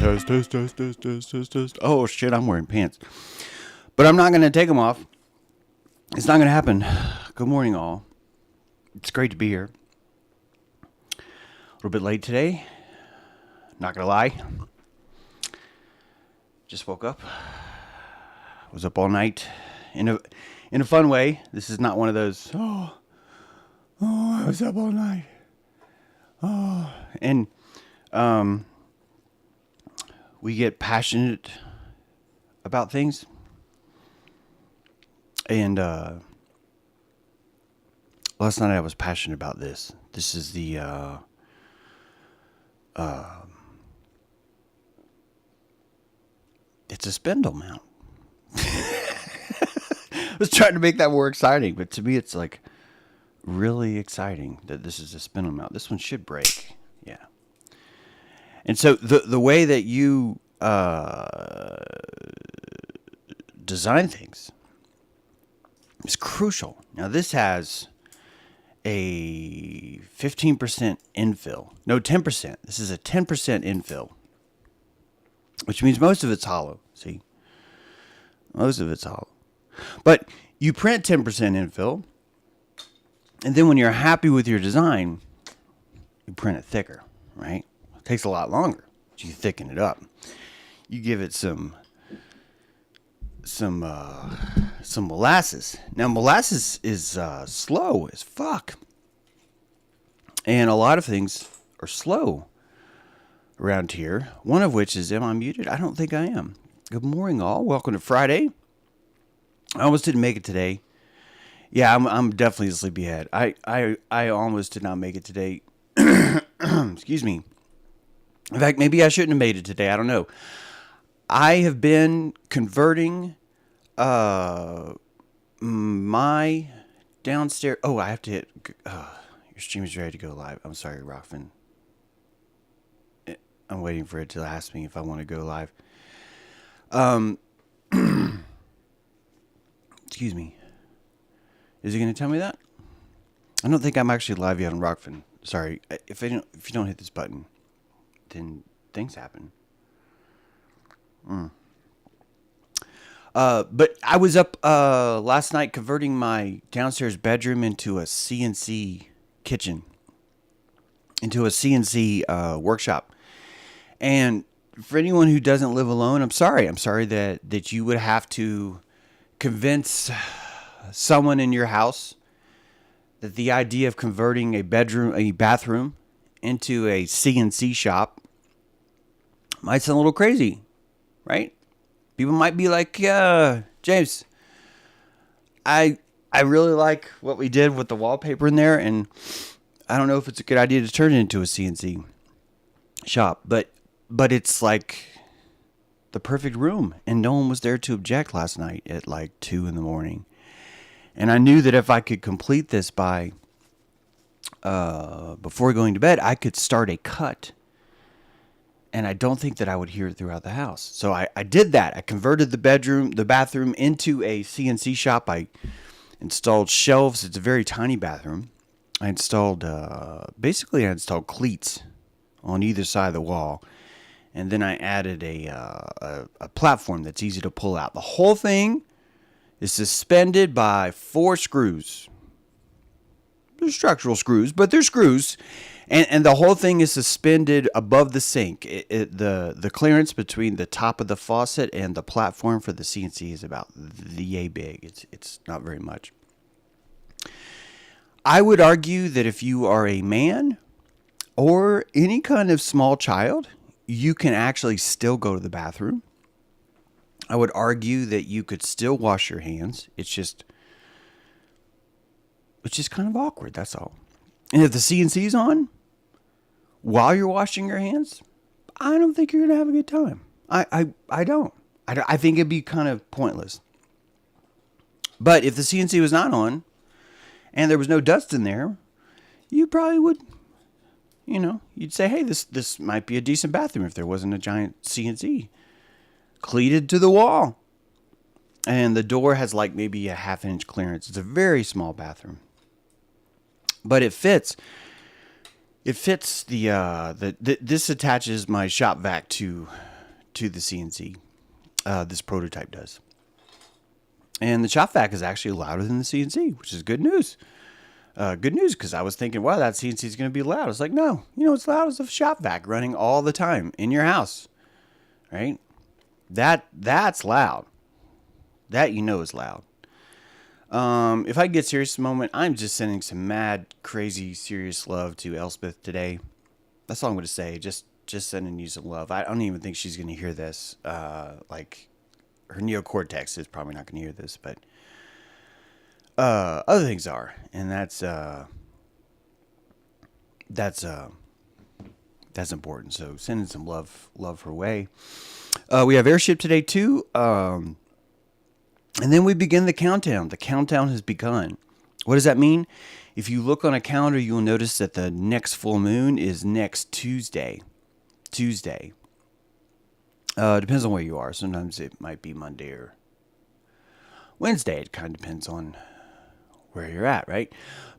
Test, test, test, test, test, test, test. Oh shit, I'm wearing pants. But I'm not going to take them off. It's not going to happen. Good morning, all. It's great to be here. A little bit late today. Not going to lie. Just woke up. Was up all night. In a fun way. This is not one of those, oh, I was up all night. Oh, and we get passionate about things. And last night I was passionate about this. This is the it's a spindle mount. I was trying to make that more exciting, but to me it's like really exciting that this is a spindle mount. This one should break. Yeah. And so the way that you design things is crucial. Now this has a 15% infill. No, 10%. This is a 10% infill. Which means most of it's hollow. See? Most of it's hollow. But you print 10% infill. And then when you're happy with your design, you print it thicker, right? It takes a lot longer. But you thicken it up. You give it some molasses. Now molasses is slow as fuck. And a lot of things are slow around here. One of which is, am I muted? I don't think I am. Good morning, all. Welcome to Friday. I almost didn't make it today. Yeah, I'm definitely a sleepyhead. I almost did not make it today. Excuse me. In fact, maybe I shouldn't have made it today. I don't know. I have been converting my downstairs. Oh, I have to hit. Your stream is ready to go live. I'm sorry, Rockfin. I'm waiting for it to ask me if I want to go live. Excuse me. Is he going to tell me that? I don't think I'm actually live yet on Rockfin. Sorry. If you don't hit this button, then things happen. But I was up last night converting my downstairs bedroom into a CNC kitchen, into a CNC workshop. And for anyone who doesn't live alone, I'm sorry that you would have to convince someone in your house that the idea of converting a bathroom into a CNC shop might sound a little crazy, right? People might be like, James, I really like what we did with the wallpaper in there, and I don't know if it's a good idea to turn it into a CNC shop, but it's like the perfect room, and no one was there to object last night at like 2 a.m. And I knew that if I could complete this by before going to bed, I could start a cut. And I don't think that I would hear it throughout the house. So I did that. I converted the bathroom into a CNC shop. I installed shelves. It's a very tiny bathroom. I installed, basically I installed cleats on either side of the wall. And then I added a platform that's easy to pull out. The whole thing is suspended by 4 screws. They're structural screws, but they're screws. And the whole thing is suspended above the sink. The clearance between the top of the faucet and the platform for the CNC is about yay big. It's not very much. I would argue that if you are a man or any kind of small child, you can actually still go to the bathroom. I would argue that you could still wash your hands. It's just kind of awkward, that's all. And if the CNC's on while you're washing your hands, I don't think you're going to have a good time. I don't. I think it'd be kind of pointless. But if the CNC was not on and there was no dust in there, you probably would, you'd say, hey, this might be a decent bathroom if there wasn't a giant CNC cleated to the wall. And the door has like maybe a 1/2 inch clearance. It's a very small bathroom. But it fits. It fits this attaches my shop vac to to the CNC. This prototype does. And the shop vac is actually louder than the CNC, which is good news. Good news, because I was thinking, wow, that CNC is going to be loud. It's like, no, it's loud as a shop vac running all the time in your house, right? That's loud. That is loud. If I get serious a moment, I'm just sending some mad, crazy, serious love to Elspeth today. That's all I'm going to say. Just sending you some love. I don't even think she's going to hear this. Like, her neocortex is probably not going to hear this, but other things are, and that's important. So sending some love her way. We have airship today too, and then we begin the countdown. The countdown has begun. What does that mean? If you look on a calendar, you'll notice that the next full moon is next Tuesday. Depends on where you are. Sometimes it might be Monday or Wednesday. It kind of depends on where you're at, right?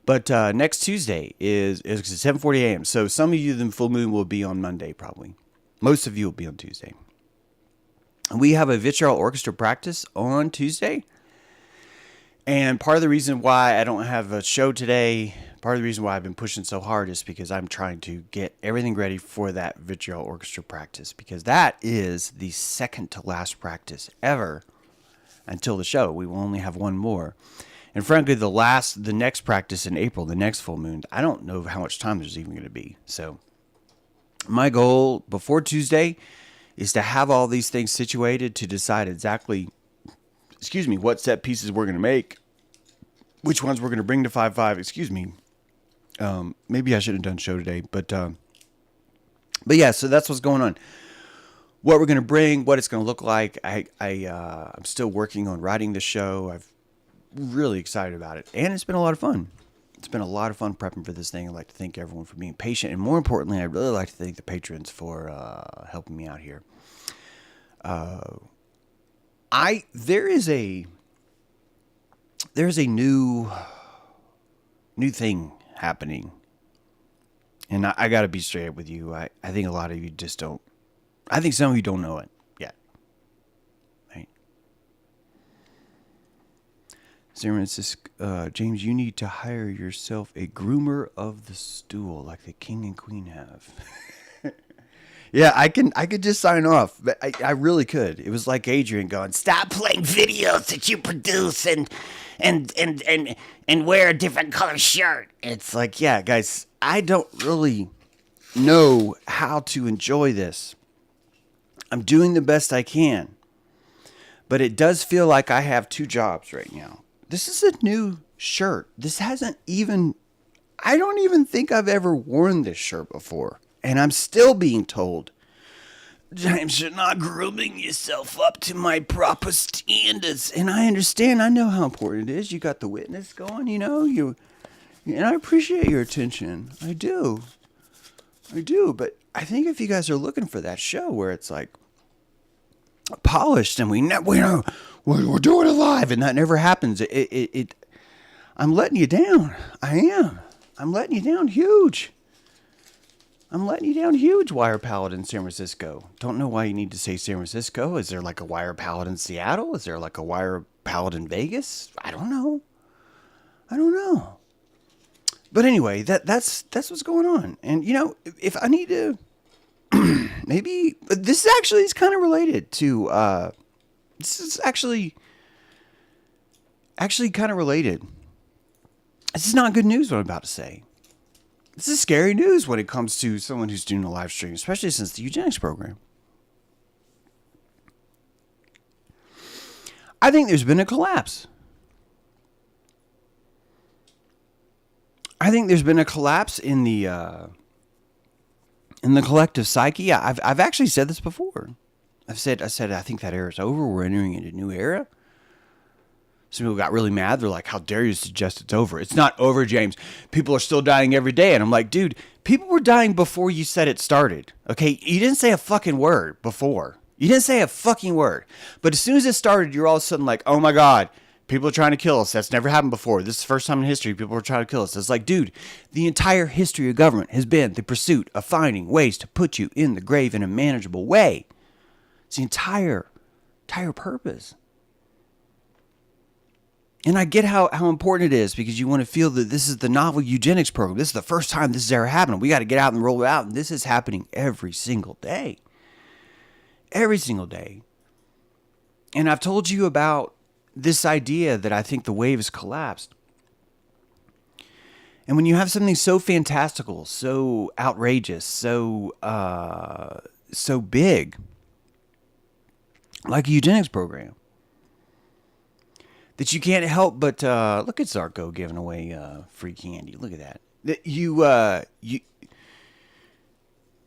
But next Tuesday is 7:40 a.m. So some of you, the full moon will be on Monday, probably. Most of you will be on Tuesday. We have a vitriol orchestra practice on Tuesday. And part of the reason why I don't have a show today, part of the reason why I've been pushing so hard is because I'm trying to get everything ready for that vitriol orchestra practice, because that is the second to last practice ever until the show. We will only have one more. And frankly, the next practice in April, the next full moon, I don't know how much time there's even going to be. So my goal before Tuesday is to have all these things situated to decide exactly, what set pieces we're going to make, which ones we're going to bring to 5.5, maybe I should have done show today, but yeah, so that's what's going on. What we're going to bring, what it's going to look like. I'm still working on writing the show. I'm really excited about it, and it's been a lot of fun. It's been a lot of fun prepping for this thing. I'd like to thank everyone for being patient, and more importantly, I'd really like to thank the patrons for helping me out here. There's a new thing happening, and I got to be straight up with you. I think a lot of you just don't. I think some of you don't know it yet. Right? Sarah says, James, you need to hire yourself a groomer of the stool like the king and queen have. Yeah, I could just sign off, but I really could. It was like Adrian going, stop playing videos that you produce and wear a different color shirt. It's like, yeah, guys, I don't really know how to enjoy this. I'm doing the best I can, but it does feel like I have two jobs right now. This is a new shirt. I don't even think I've ever worn this shirt before. And I'm still being told, James, you're not grooming yourself up to my proper standards. And I understand. I know how important it is. You got the witness going, and I appreciate your attention. I do. But I think if you guys are looking for that show where it's like polished and we're doing it live and that never happens, I'm letting you down. I am. I'm letting you down huge. Wire palette in San Francisco. Don't know why you need to say San Francisco. Is there like a wire palette in Seattle? Is there like a wire palette in Vegas? I don't know. But anyway, that's what's going on. And if I need to, maybe this is kind of related to. This is actually kind of related. This is not good news. What I'm about to say. This is scary news when it comes to someone who's doing a live stream, especially since the eugenics program. I think there's been a collapse. I think there's been a collapse in the collective psyche. I've actually said this before. I said I think that era is over. We're entering into a new era. Some people got really mad. They're like, how dare you suggest it's over? It's not over, James. People are still dying every day. And I'm like, dude, people were dying before you said it started. Okay? You didn't say a fucking word before. You didn't say a fucking word. But as soon as it started, you're all of a sudden like, oh my God, people are trying to kill us. That's never happened before. This is the first time in history people are trying to kill us. It's like, dude, the entire history of government has been the pursuit of finding ways to put you in the grave in a manageable way. It's the entire purpose. And I get how important it is, because you want to feel that this is the novel eugenics program. This is the first time this has ever happened. We got to get out and roll it out. And this is happening every single day. Every single day. And I've told you about this idea that I think the wave has collapsed. And when you have something so fantastical, so outrageous, so big, like a eugenics program, that you can't help but look at Zarko giving away free candy. Look at that. You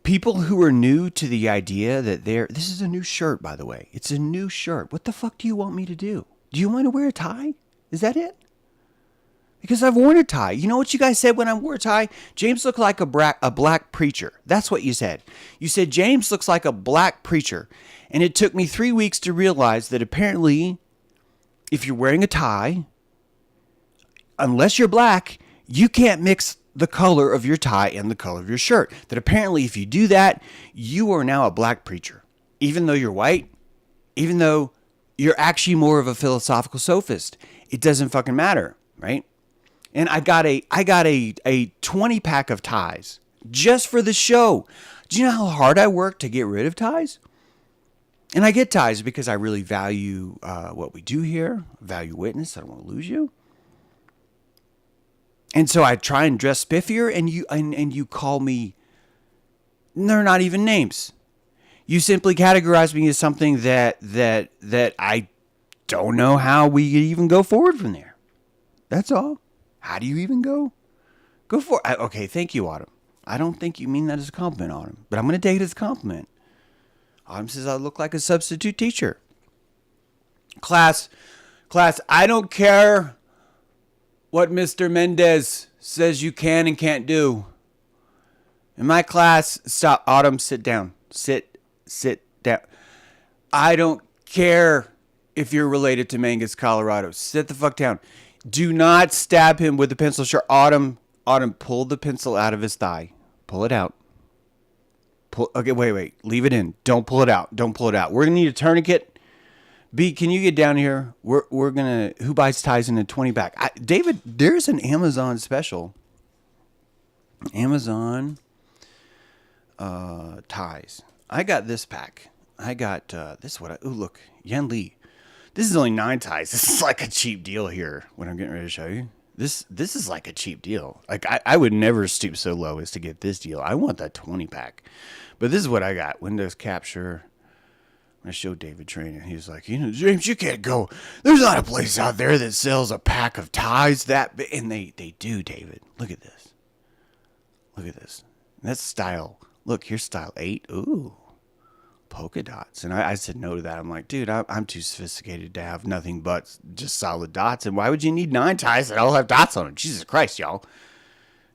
people who are new to the idea that this is a new shirt, by the way. It's a new shirt. What the fuck do you want me to do? Do you want to wear a tie? Is that it? Because I've worn a tie. You know what you guys said when I wore a tie? James looked like a black preacher. That's what you said. You said James looks like a black preacher. And it took me 3 weeks to realize that apparently, if you're wearing a tie, unless you're black, you can't mix the color of your tie and the color of your shirt. That apparently if you do that, you are now a black preacher. Even though you're white, even though you're actually more of a philosophical sophist. It doesn't fucking matter, right? And I got a 20 pack of ties just for the show. Do you know how hard I work to get rid of ties? And I get ties because I really value what we do here. Value witness. I don't want to lose you. And so I try and dress spiffier, and you call me. They're not even names. You simply categorize me as something that I don't know how we even go forward from there. That's all. How do you even go for it? Okay, thank you, Autumn. I don't think you mean that as a compliment, Autumn, but I'm going to take it as a compliment. Autumn says I look like a substitute teacher. Class, I don't care what Mr. Mendez says you can and can't do. In my class, stop. Autumn, sit down. Sit down. I don't care if you're related to Mangus, Colorado. Sit the fuck down. Do not stab him with a pencil sharp. Autumn, pull the pencil out of his thigh. Pull it out. Okay, wait. Leave it in. Don't pull it out. We're going to need a tourniquet. B, can you get down here? We're going to... Who buys ties in a 20 pack? David, there's an Amazon special. Amazon ties. I got this pack. I got this one. Oh, look. Yan Li. This is only 9 ties. This is like a cheap deal here when I'm getting ready to show you. This is like a cheap deal. Like I would never stoop so low as to get this deal. I want that 20 pack. But this is what I got. Windows capture. I showed David Trainer. He was like, James, you can't go. There's not a place out there that sells a pack of ties that big. And they do, David. Look at this. That's style. Look, here's style 8. Ooh. Polka dots. And I said no to that. I'm like, dude, I'm too sophisticated to have nothing but just solid dots. And why would you need 9 ties that all have dots on them? Jesus Christ, y'all.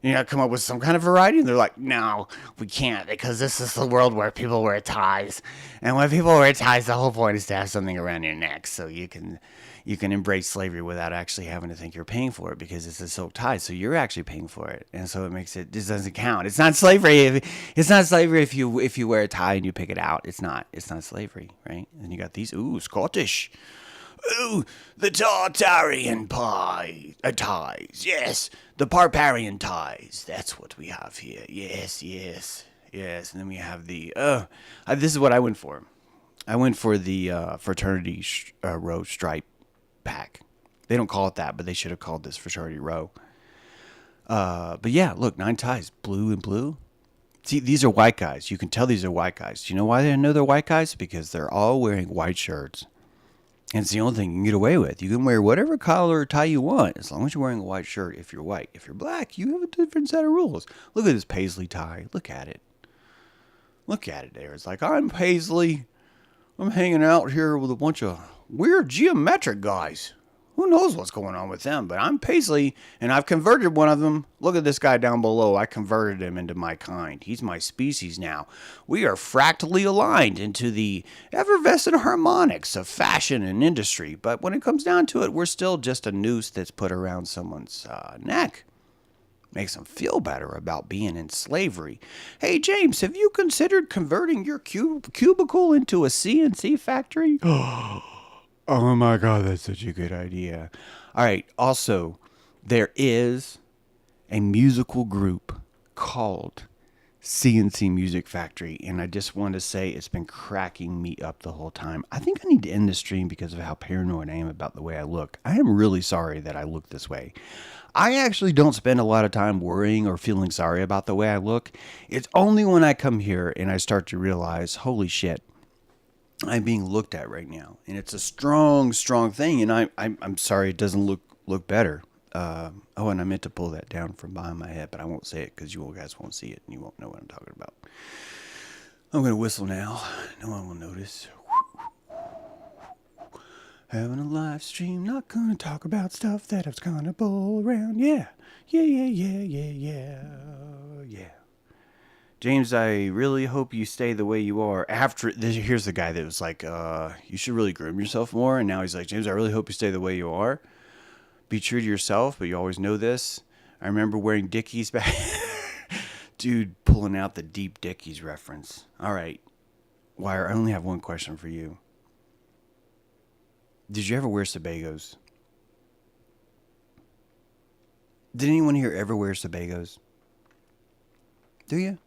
You know, come up with some kind of variety. And they're like, no, we can't, because this is the world where people wear ties. And when people wear ties, the whole point is to have something around your neck so you can embrace slavery without actually having to think you're paying for it, because it's a silk tie. So you're actually paying for it. And so this doesn't count. It's not slavery. It's not slavery if you wear a tie and you pick it out. It's not slavery, right? And you got these, Scottish. Ooh, the Tartarian ties. Yes, the barbarian ties. That's what we have here. Yes. And then we have the, this is what I went for. I went for the fraternity row stripe pack. They don't call it that, but they should have called this fraternity row. But yeah, look, 9 ties, blue and blue. See, these are white guys. You can tell these are white guys. Do you know why they know they're white guys? Because they're all wearing white shirts. And it's the only thing you can get away with. You can wear whatever collar or tie you want, as long as you're wearing a white shirt. If you're white, if you're black, you have a different set of rules. Look at this paisley tie. Look at it there. It's like, I'm Paisley. I'm hanging out here with a bunch of weird geometric guys. Who knows what's going on with them? But I'm Paisley, and I've converted one of them. Look at this guy down below. I converted him into my kind. He's my species now. We are fractally aligned into the effervescent harmonics of fashion and industry. But when it comes down to it, we're still just a noose that's put around someone's neck. makes them feel better about being in slavery. Hey, James, have you considered converting your cubicle into a CNC factory? Oh my God, that's such a good idea. All right. Also, there is a musical group called CNC Music Factory, and I just want to say it's been cracking me up the whole time. I think I need to end the stream because of how paranoid I am about the way I look. I am really sorry that I look this way. I actually don't spend a lot of time worrying or feeling sorry about the way I look. It's only when I come here and I start to realize, holy shit, I'm being looked at right now, and it's a strong thing. And I'm sorry it doesn't look better. And I meant to pull that down from behind my head, but I won't say it because you guys won't see it and you won't know what I'm talking about. I'm gonna whistle now. No one will notice. Having a live stream, not gonna talk about stuff that I was gonna bowl around. Yeah. James, I really hope you stay the way you are. After this, here's the guy that was like, you should really groom yourself more. And now he's like, James, I really hope you stay the way you are. Be true to yourself, but you always know this. I remember wearing Dickies back. Dude, pulling out the deep Dickies reference. All right. Wire, I only have one question for you. Did you ever wear Sebagos? Did anyone here ever wear Sebagos? Do you?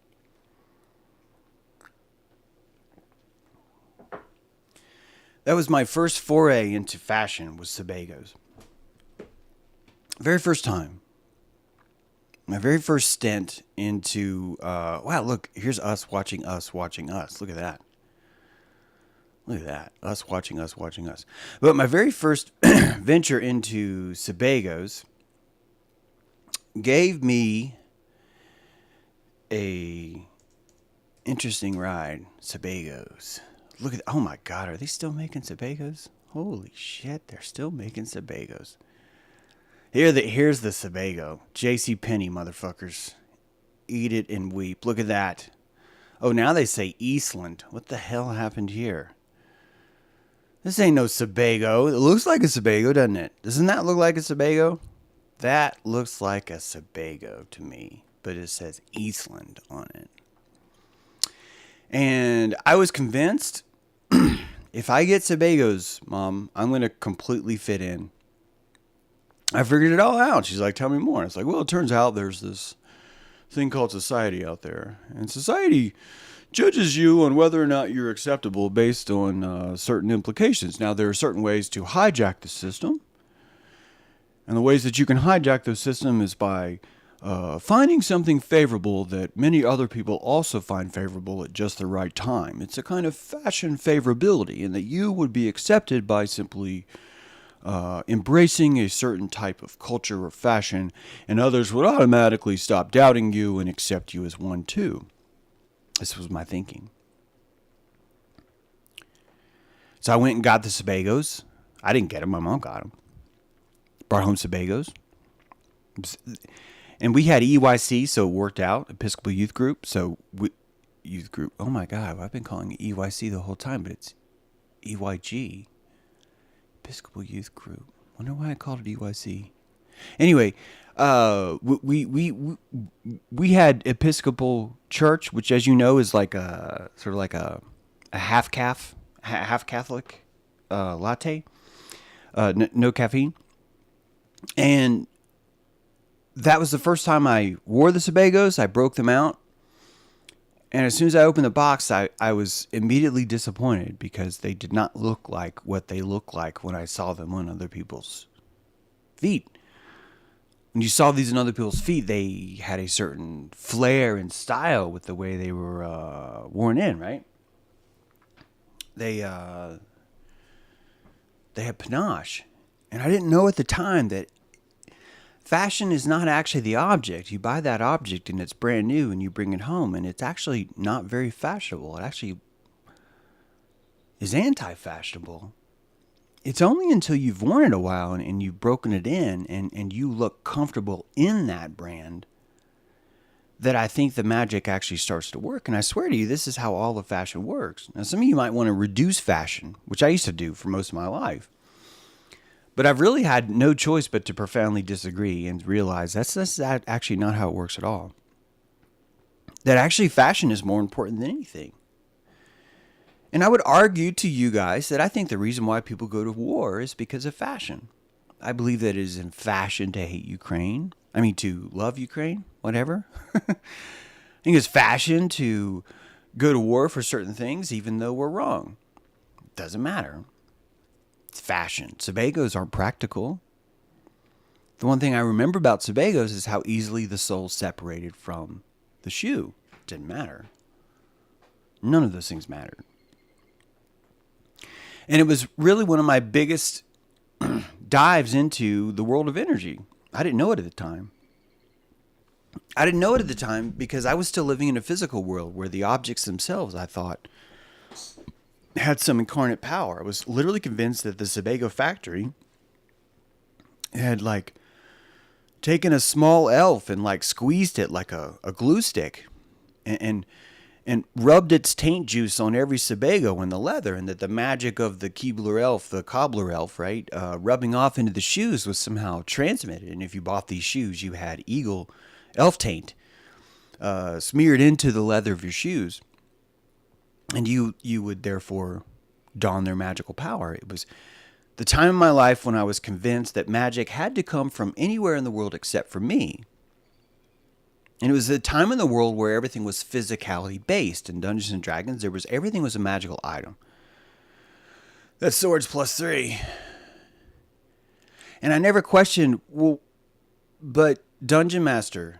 That was my first foray into fashion, was Sebagos. Very first time. My very first stint into, wow, look, here's us watching us watching us. Look at that. Look at that. Us watching us watching us. But my very first venture into Sebagos gave me a interesting ride. Sebagos. Look at, oh my God, are they still making Sebagos? Holy shit, they're still making Sebagos. Here's the Sebago. JCPenney, motherfuckers. Eat it and weep. Look at that. Oh, now they say Eastland. What the hell happened here? This ain't no Sebago. It looks like a Sebago, doesn't it? Doesn't that look like a Sebago? That looks like a Sebago to me, but it says Eastland on it. And I was convinced, if I get Sebagos, Mom, I'm going to completely fit in. I figured it all out. She's like, tell me more. It's like, well, it turns out there's this thing called society out there. And society judges you on whether or not you're acceptable based on certain implications. Now, there are certain ways to hijack the system. And the ways that you can hijack the system is by finding something favorable that many other people also find favorable at just the right time. It's a kind of fashion favorability, in that you would be accepted by simply embracing a certain type of culture or fashion, and others would automatically stop doubting you and accept you as one too. This was my thinking. So I went and got the Sebagos. I didn't get them. My mom got them. Brought home Sebagos. And we had EYC, so it worked out. Episcopal Youth Group. Youth Group. Oh my God, I've been calling it EYC the whole time, but it's EYG. Episcopal Youth Group. Wonder why I called it EYC. Anyway, we had Episcopal Church, which, as you know, is like a sort of like a half Catholic latte, no caffeine, and that was the first time I wore the Sebagos. I broke them out. And as soon as I opened the box, I was immediately disappointed because they did not look like what they looked like when I saw them on other people's feet. When you saw these on other people's feet, they had a certain flair and style with the way they were worn in, right? They had panache. And I didn't know at the time that fashion is not actually the object. You buy that object and it's brand new and you bring it home and it's actually not very fashionable. It actually is anti-fashionable. It's only until you've worn it a while and you've broken it in and you look comfortable in that brand that I think the magic actually starts to work. And I swear to you, this is how all the fashion works. Now, some of you might want to reduce fashion, which I used to do for most of my life. But I've really had no choice but to profoundly disagree and realize that's actually not how it works at all. That actually fashion is more important than anything. And I would argue to you guys that I think the reason why people go to war is because of fashion. I believe that it is in fashion to hate Ukraine. I mean, to love Ukraine, whatever. I think it's fashion to go to war for certain things, even though we're wrong. Doesn't matter. It's fashion. Sebagos aren't practical. The one thing I remember about Sebagos is how easily the sole separated from the shoe. Didn't matter. None of those things mattered. And it was really one of my biggest dives into the world of energy. I didn't know it at the time. I didn't know it at the time because I was still living in a physical world where the objects themselves, I thought, had some incarnate power. I was literally convinced that the Sebago factory had like taken a small elf and like squeezed it like a glue stick and rubbed its taint juice on every Sebago in the leather, and that the magic of the Keebler elf, the cobbler elf, right, rubbing off into the shoes was somehow transmitted. And if you bought these shoes, you had eagle elf taint smeared into the leather of your shoes, and you would therefore don their magical power. It was the time in my life when I was convinced that magic had to come from anywhere in the world except for me. And it was a time in the world where everything was physicality based. In Dungeons and Dragons, everything was a magical item. That sword's +3. And I never questioned, well, but Dungeon Master,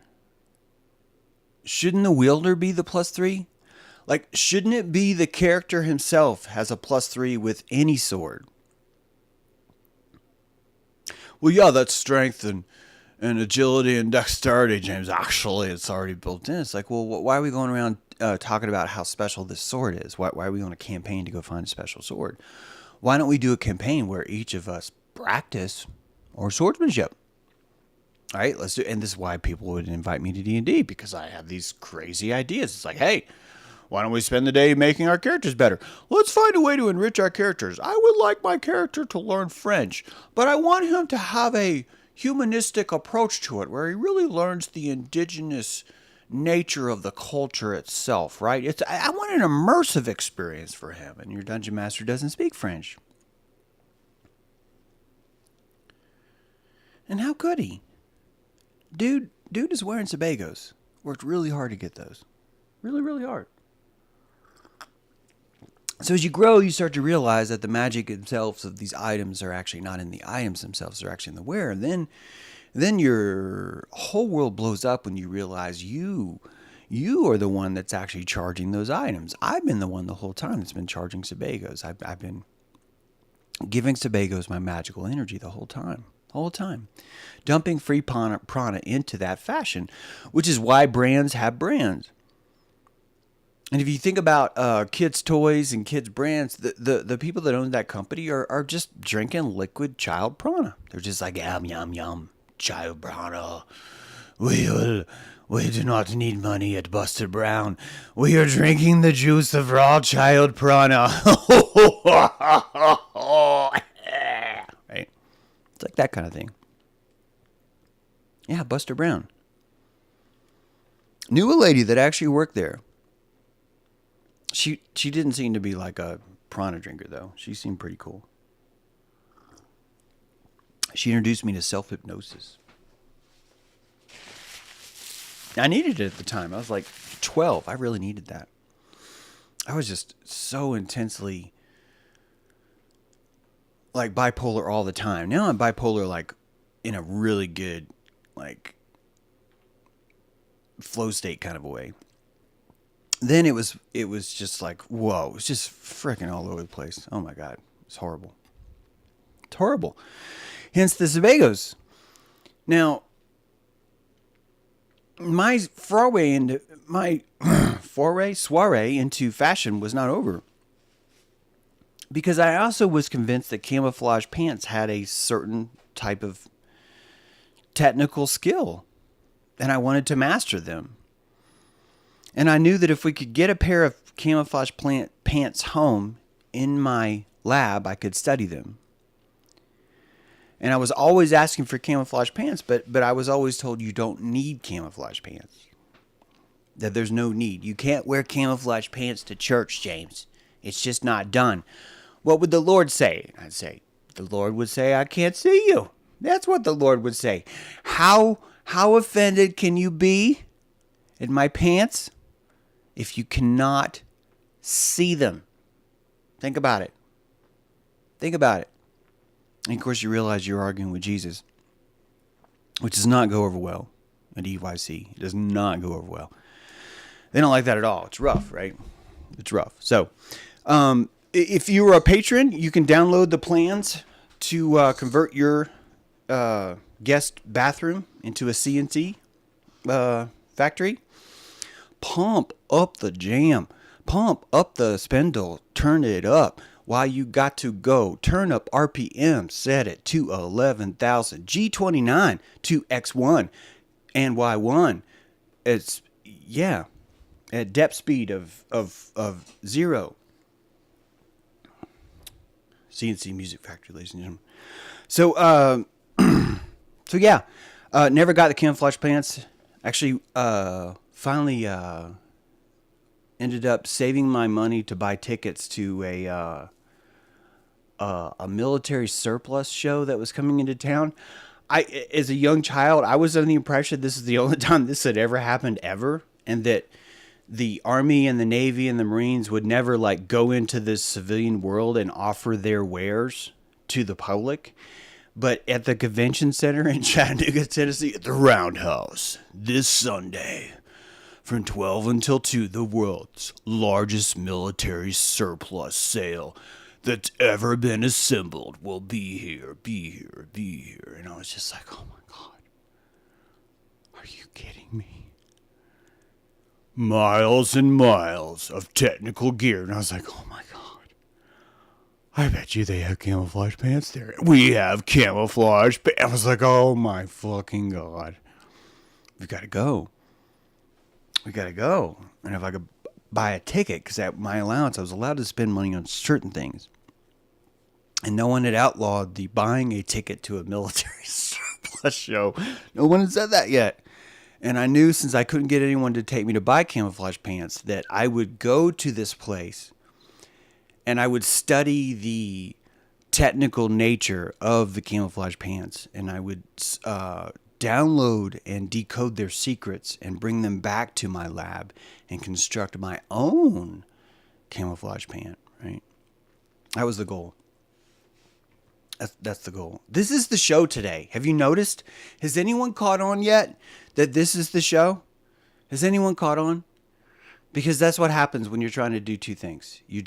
shouldn't the wielder be the +3? Like, shouldn't it be the character himself has a +3 with any sword? Well, yeah, that's strength and agility and dexterity, James. Actually, it's already built in. It's like, well, why are we going around talking about how special this sword is? Why are we on a campaign to go find a special sword? Why don't we do a campaign where each of us practice our swordsmanship? All right, let's do. And this is why people would invite me to D&D, because I have these crazy ideas. It's like, hey, why don't we spend the day making our characters better? Let's find a way to enrich our characters. I would like my character to learn French, but I want him to have a humanistic approach to it where he really learns the indigenous nature of the culture itself, right? I want an immersive experience for him, and your dungeon master doesn't speak French. And how could he? Dude is wearing Sebagos. Worked really hard to get those. Really, really hard. So as you grow, you start to realize that the magic themselves of these items are actually not in the items themselves, they're actually in the wearer. And then your whole world blows up when you realize you are the one that's actually charging those items. I've been the one the whole time that's been charging Sebagos. I've been giving Sebagos my magical energy the whole time. Dumping free prana into that fashion, which is why brands have brands. And if you think about kids' toys and kids' brands, the people that own that company are just drinking liquid child prana. They're just like, yum, yum, yum, child prana. We do not need money at Buster Brown. We are drinking the juice of raw child prana. Right? It's like that kind of thing. Yeah, Buster Brown. Knew a lady that actually worked there. She didn't seem to be like a prana drinker, though. She seemed pretty cool. She introduced me to self-hypnosis. I needed it at the time. I was like 12. I really needed that. I was just so intensely like bipolar all the time. Now I'm bipolar like in a really good like flow state kind of a way. Then it was just like, whoa, it was just freaking all over the place. Oh my God. It's horrible. It's horrible. Hence the Sebagos. Now, my soiree into fashion was not over. Because I also was convinced that Camouflage Pants had a certain type of technical skill. And I wanted to master them. And I knew that if we could get a pair of Camouflage Pants home in my lab, I could study them. And I was always asking for camouflage pants, but I was always told you don't need camouflage pants. That there's no need. You can't wear camouflage pants to church, James. It's just not done. What would the Lord say? I'd say, the Lord would say, I can't see you. That's what the Lord would say. How offended can you be in my pants if you cannot see them? Think about it. Think about it. And of course, you realize you're arguing with Jesus, which does not go over well at EYC. It does not go over well. They don't like that at all. It's rough, right? It's rough. So, if you are a patron, you can download the plans to convert your guest bathroom into a CNC factory. Pump up the jam. Pump up the spindle. Turn it up. While you got to go. Turn up RPM. Set it to 11,000. G29 to X1 and Y1. It's, yeah, at depth speed of 0. CNC Music Factory, ladies and gentlemen. So, yeah, never got the camouflage pants. Actually, finally ended up saving my money to buy tickets to a military surplus show that was coming into town. As a young child, I was under the impression this is the only time this had ever happened ever, and that the Army and the Navy and the Marines would never like go into this civilian world and offer their wares to the public. But at the convention center in Chattanooga, Tennessee, at the Roundhouse, this Sunday, from 12 until 2, the world's largest military surplus sale that's ever been assembled will be here, be here, be here. And I was just like, oh my God, are you kidding me? Miles and miles of technical gear. And I was like, oh my God, I bet you they have camouflage pants there. We have camouflage pants. I was like, oh my fucking God. We gotta go. We gotta go. And if I could buy a ticket, because at my allowance, I was allowed to spend money on certain things. And no one had outlawed the buying a ticket to a military surplus show. No one had said that yet. And I knew, since I couldn't get anyone to take me to buy camouflage pants, that I would go to this place and I would study the technical nature of the camouflage pants. And I would download and decode their secrets and bring them back to my lab and construct my own camouflage pant, right? That was the goal. That's the goal. This is the show today. Have you noticed? Has anyone caught on yet that this is the show? Has anyone caught on? Because that's what happens when you're trying to do two things. You're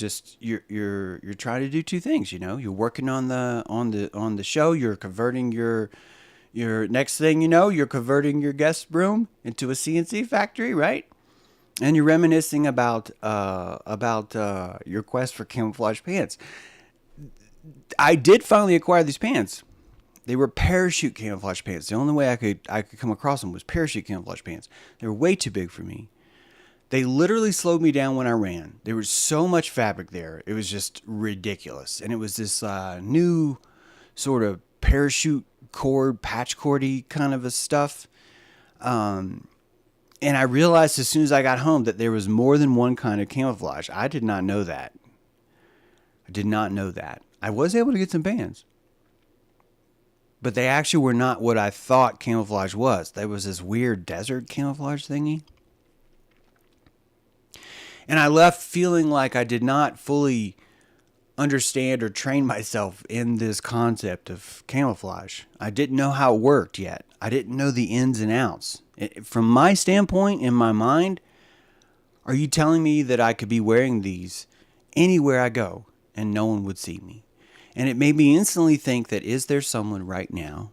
trying to do two things, you know? You're working on the show, you're converting your next thing you know, you're converting your guest room into a CNC factory, right? And you're reminiscing about your quest for camouflage pants. I did finally acquire these pants. They were parachute camouflage pants. The only way I could come across them was parachute camouflage pants. They were way too big for me. They literally slowed me down when I ran. There was so much fabric there. It was just ridiculous. And it was this new sort of parachute cord, patch cordy kind of a stuff. And I realized as soon as I got home that there was more than one kind of camouflage. I did not know that. I was able to get some pants. But they actually were not what I thought camouflage was. There was this weird desert camouflage thingy. And I left feeling like I did not fully understand or train myself in this concept of camouflage. I didn't know how it worked yet. I didn't know the ins and outs. From my standpoint, in my mind, are you telling me that I could be wearing these anywhere I go and no one would see me? And it made me instantly think that, is there someone right now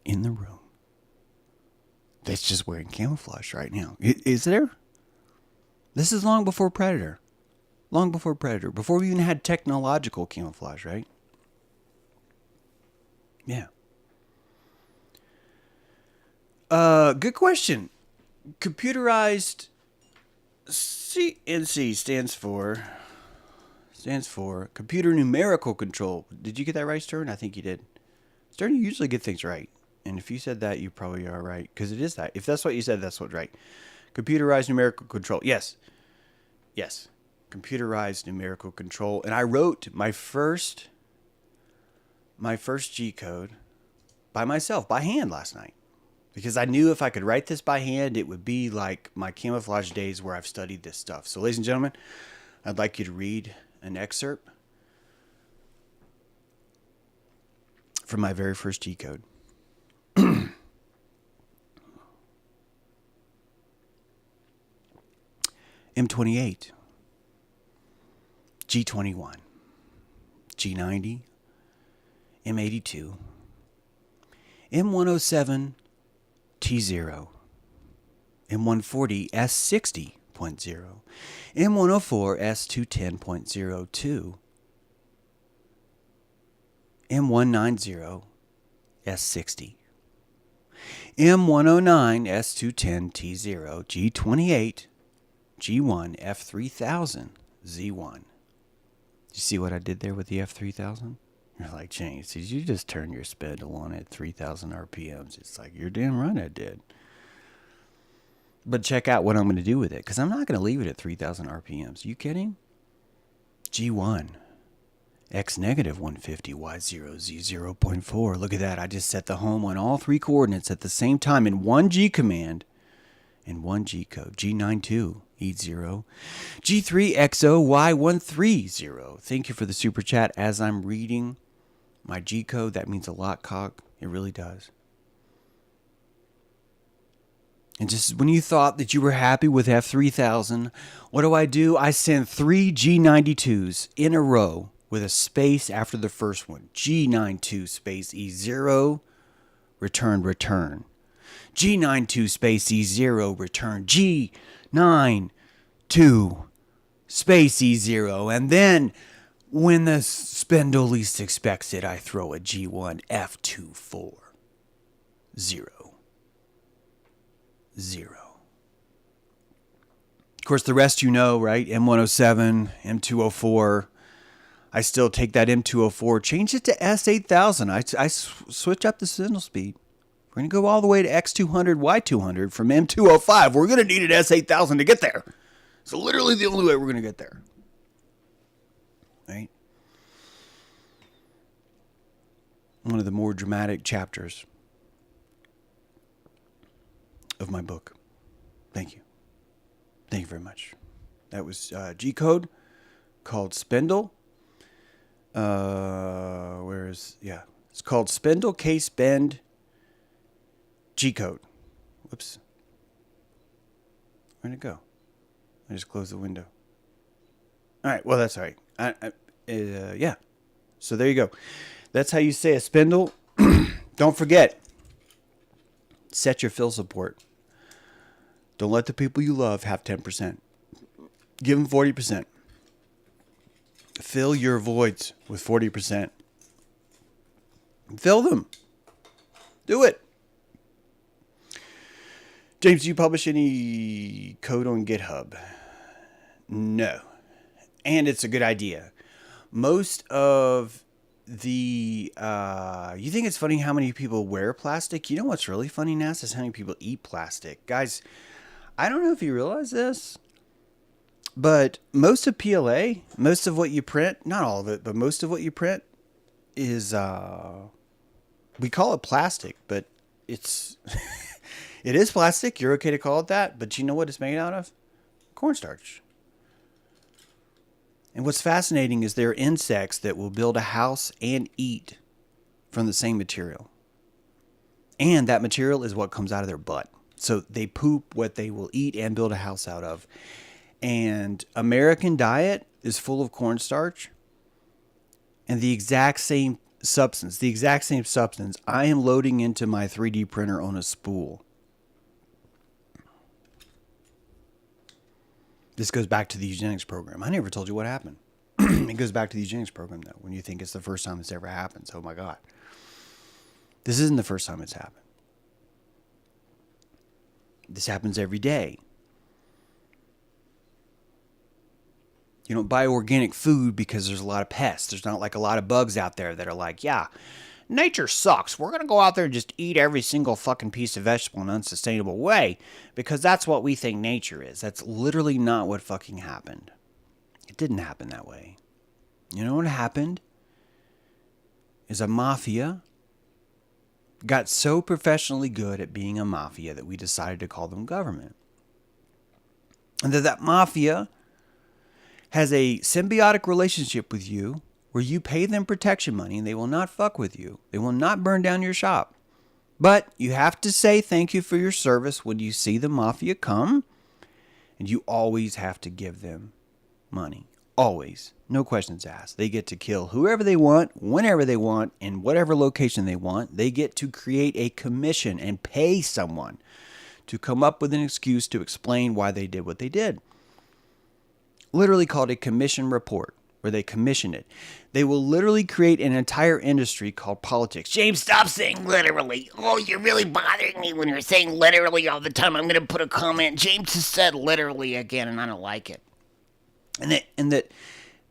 in the room that's just wearing camouflage right now? Is there? This is long before Predator. Before we even had technological camouflage, right? Yeah. Good question. Computerized CNC stands for stands for Computer Numerical Control. Did you get that right, Stern? I think you did. Stern, you usually get things right. And if you said that, you probably are right. Because it is that. If that's what you said, that's what's right. Computerized Numerical Control. Yes. Yes. Computerized Numerical Control. And I wrote my first G code by myself, by hand last night. Because I knew if I could write this by hand, it would be like my camouflage days where I've studied this stuff. So, ladies and gentlemen, I'd like you to read an excerpt from my very first G code. M28, G21, G90, M82, M107, T0, M140, S60.0, M104, S210.02, M190, S60, M109, S210, T0, G28, G1, F3000, Z1. You see what I did there with the F3000? You're like, James, did you just turn your spindle on at 3,000 RPMs? It's like, you're damn right I did. But check out what I'm going to do with it, because I'm not going to leave it at 3,000 RPMs. You kidding? G1, X negative 150, Y0, Z0.4. Look at that. I just set the home on all three coordinates at the same time in one G command and one G code. G92, E0, G3, XO, Y130. Thank you for the super chat as I'm reading my G code. That means a lot, Cog. It really does. And just when you thought that you were happy with F3000, what do? I send 3 G92s in a row with a space after the first one. G92 space E0, return. G92 space E0, return. G92 space E0. And then when the spindle least expects it, I throw a G1 F24 0. Of course, the rest you know, right? M107, M204. I still take that M204, change it to S8000. I switch up the signal speed. We're going to go all the way to X200, Y200 from M205. We're going to need an S8000 to get there. It's literally the only way we're going to get there. Right? One of the more dramatic chapters of my book. Thank you. Thank you very much. That was G code called Spindle. It's called Spindle Case Bend G code. Whoops. Where'd it go? I just closed the window. All right. Well, that's all right. Yeah. So there you go. That's how you say a spindle. Don't forget. Set your fill support. Don't let the people you love have 10%. Give them 40%. Fill your voids with 40%. Fill them. Do it. James, do you publish any code on GitHub? No. And it's a good idea. Most of the... you think it's funny how many people wear plastic? You know what's really funny, Nas, is how many people eat plastic. Guys, I don't know if you realize this, but most of PLA, most of what you print, not all of it, but most of what you print is... we call it plastic, but it's... It is plastic. You're okay to call it that. But you know what it's made out of? Cornstarch. And what's fascinating is there are insects that will build a house and eat from the same material. And that material is what comes out of their butt. So they poop what they will eat and build a house out of. And American diet is full of cornstarch. And the exact same substance I am loading into my 3D printer on a spool. This goes back to the eugenics program. I never told you what happened. It goes back to the eugenics program, though, when you think it's the first time this ever happens. Oh, my God. This isn't the first time it's happened. This happens every day. You don't buy organic food because there's a lot of pests. There's not like a lot of bugs out there that are like, yeah, nature sucks. We're going to go out there and just eat every single fucking piece of vegetable in an unsustainable way because that's what we think nature is. That's literally not what fucking happened. It didn't happen that way. You know what happened? Is a mafia got so professionally good at being a mafia that we decided to call them government. And that mafia has a symbiotic relationship with you where you pay them protection money and they will not fuck with you. They will not burn down your shop. But you have to say thank you for your service when you see the mafia come, and you always have to give them money. Always. No questions asked. They get to kill whoever they want, whenever they want, in whatever location they want. They get to create a commission and pay someone to come up with an excuse to explain why they did what they did. Literally called a commission report, where they commission it. They will literally create an entire industry called politics. James, stop saying literally. Oh, you're really bothering me when you're saying literally all the time. I'm going to put a comment. James has said literally again, and I don't like it. And that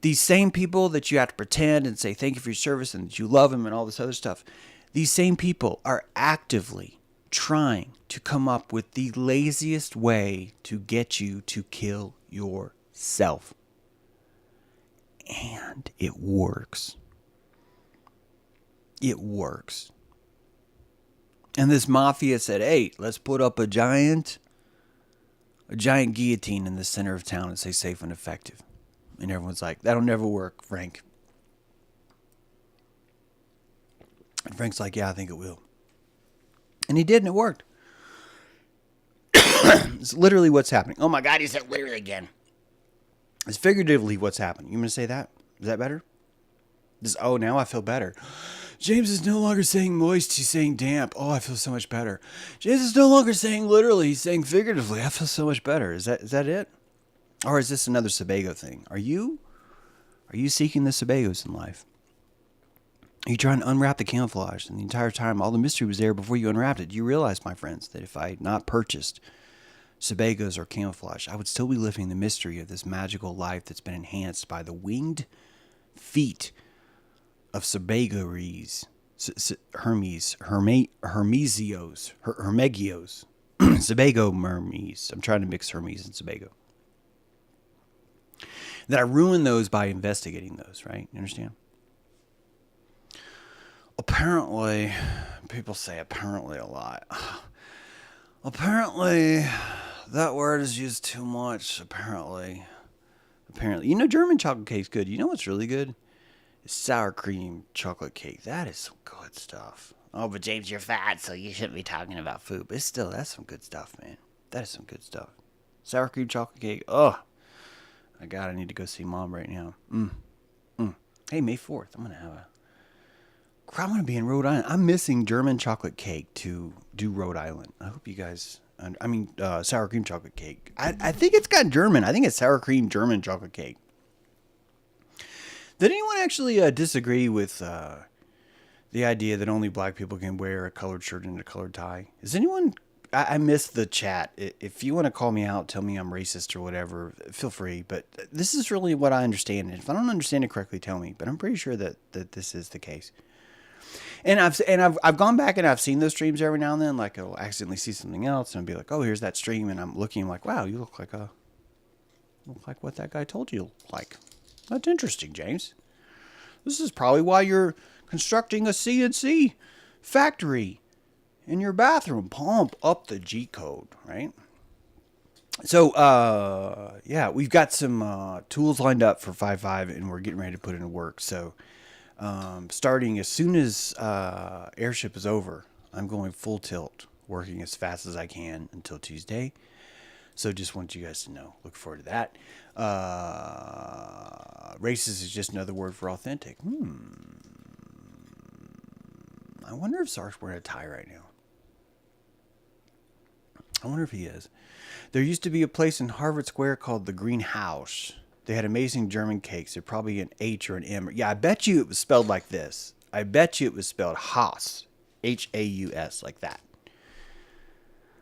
these same people that you have to pretend and say thank you for your service and that you love them and all this other stuff, these same people are actively trying to come up with the laziest way to get you to kill yourself. And it works. It works. And this mafia said, hey, let's put up a giant guillotine in the center of town and say safe and effective. And everyone's like, that'll never work, Frank. And Frank's like, yeah, I think it will. And he did, and it worked. It's literally what's happening. Oh my God, he said literally again. It's figuratively what's happening. You want me to say that? Is that better? Now I feel better. James is no longer saying moist, he's saying damp. Oh, I feel so much better. James is no longer saying literally, he's saying figuratively. I feel so much better. Is that it? Or is this another Sebago thing? Are you seeking the Sebagos in life? Are you trying to unwrap the camouflage? And the entire time, all the mystery was there before you unwrapped it. You realize, my friends, that if I had not purchased Sebagos or camouflage, I would still be living the mystery of this magical life that's been enhanced by the winged feet of Sebagores, Hermegios, Sebago Mermes. I'm trying to mix Hermes and Sebago. That I ruin those by investigating those, right? You understand? Apparently, people say apparently a lot. Apparently, that word is used too much, apparently. You know, German chocolate cake's good. You know what's really good? It's sour cream chocolate cake. That is some good stuff. Oh, but James, you're fat, so you shouldn't be talking about food. But still, that's some good stuff, man. That is some good stuff. Sour cream chocolate cake. Oh, I need to go see Mom right now. Hey, May 4th, I'm going to be in Rhode Island. I'm missing German chocolate cake to do Rhode Island. I hope you guys... sour cream chocolate cake. I think it's got German. I think it's sour cream German chocolate cake. Did anyone actually disagree with the idea that only black people can wear a colored shirt and a colored tie? Is anyone... I missed the chat. If you want to call me out, tell me I'm racist or whatever, feel free. But this is really what I understand. And if I don't understand it correctly, tell me. But I'm pretty sure that this is the case. And I've gone back and I've seen those streams every now and then. Like I'll accidentally see something else and I'll be like, oh, here's that stream, and I'm looking like, wow, you look like what that guy told you like. That's interesting, James. This is probably why you're constructing a CNC factory in your bathroom. Pump up the GCode, right? So, yeah, we've got some tools lined up for 5.5, and we're getting ready to put into work. So, starting as soon as airship is over, I'm going full tilt, working as fast as I can until Tuesday. So just want you guys to know. Look forward to that. Racist is just another word for authentic. I wonder if Sark's wearing a tie right now. I wonder if he is. There used to be a place in Harvard Square called the Green House. They had amazing German cakes. They're probably an H or an M. Yeah, I bet you it was spelled like this. I bet you it was spelled Haus. Haus, like that.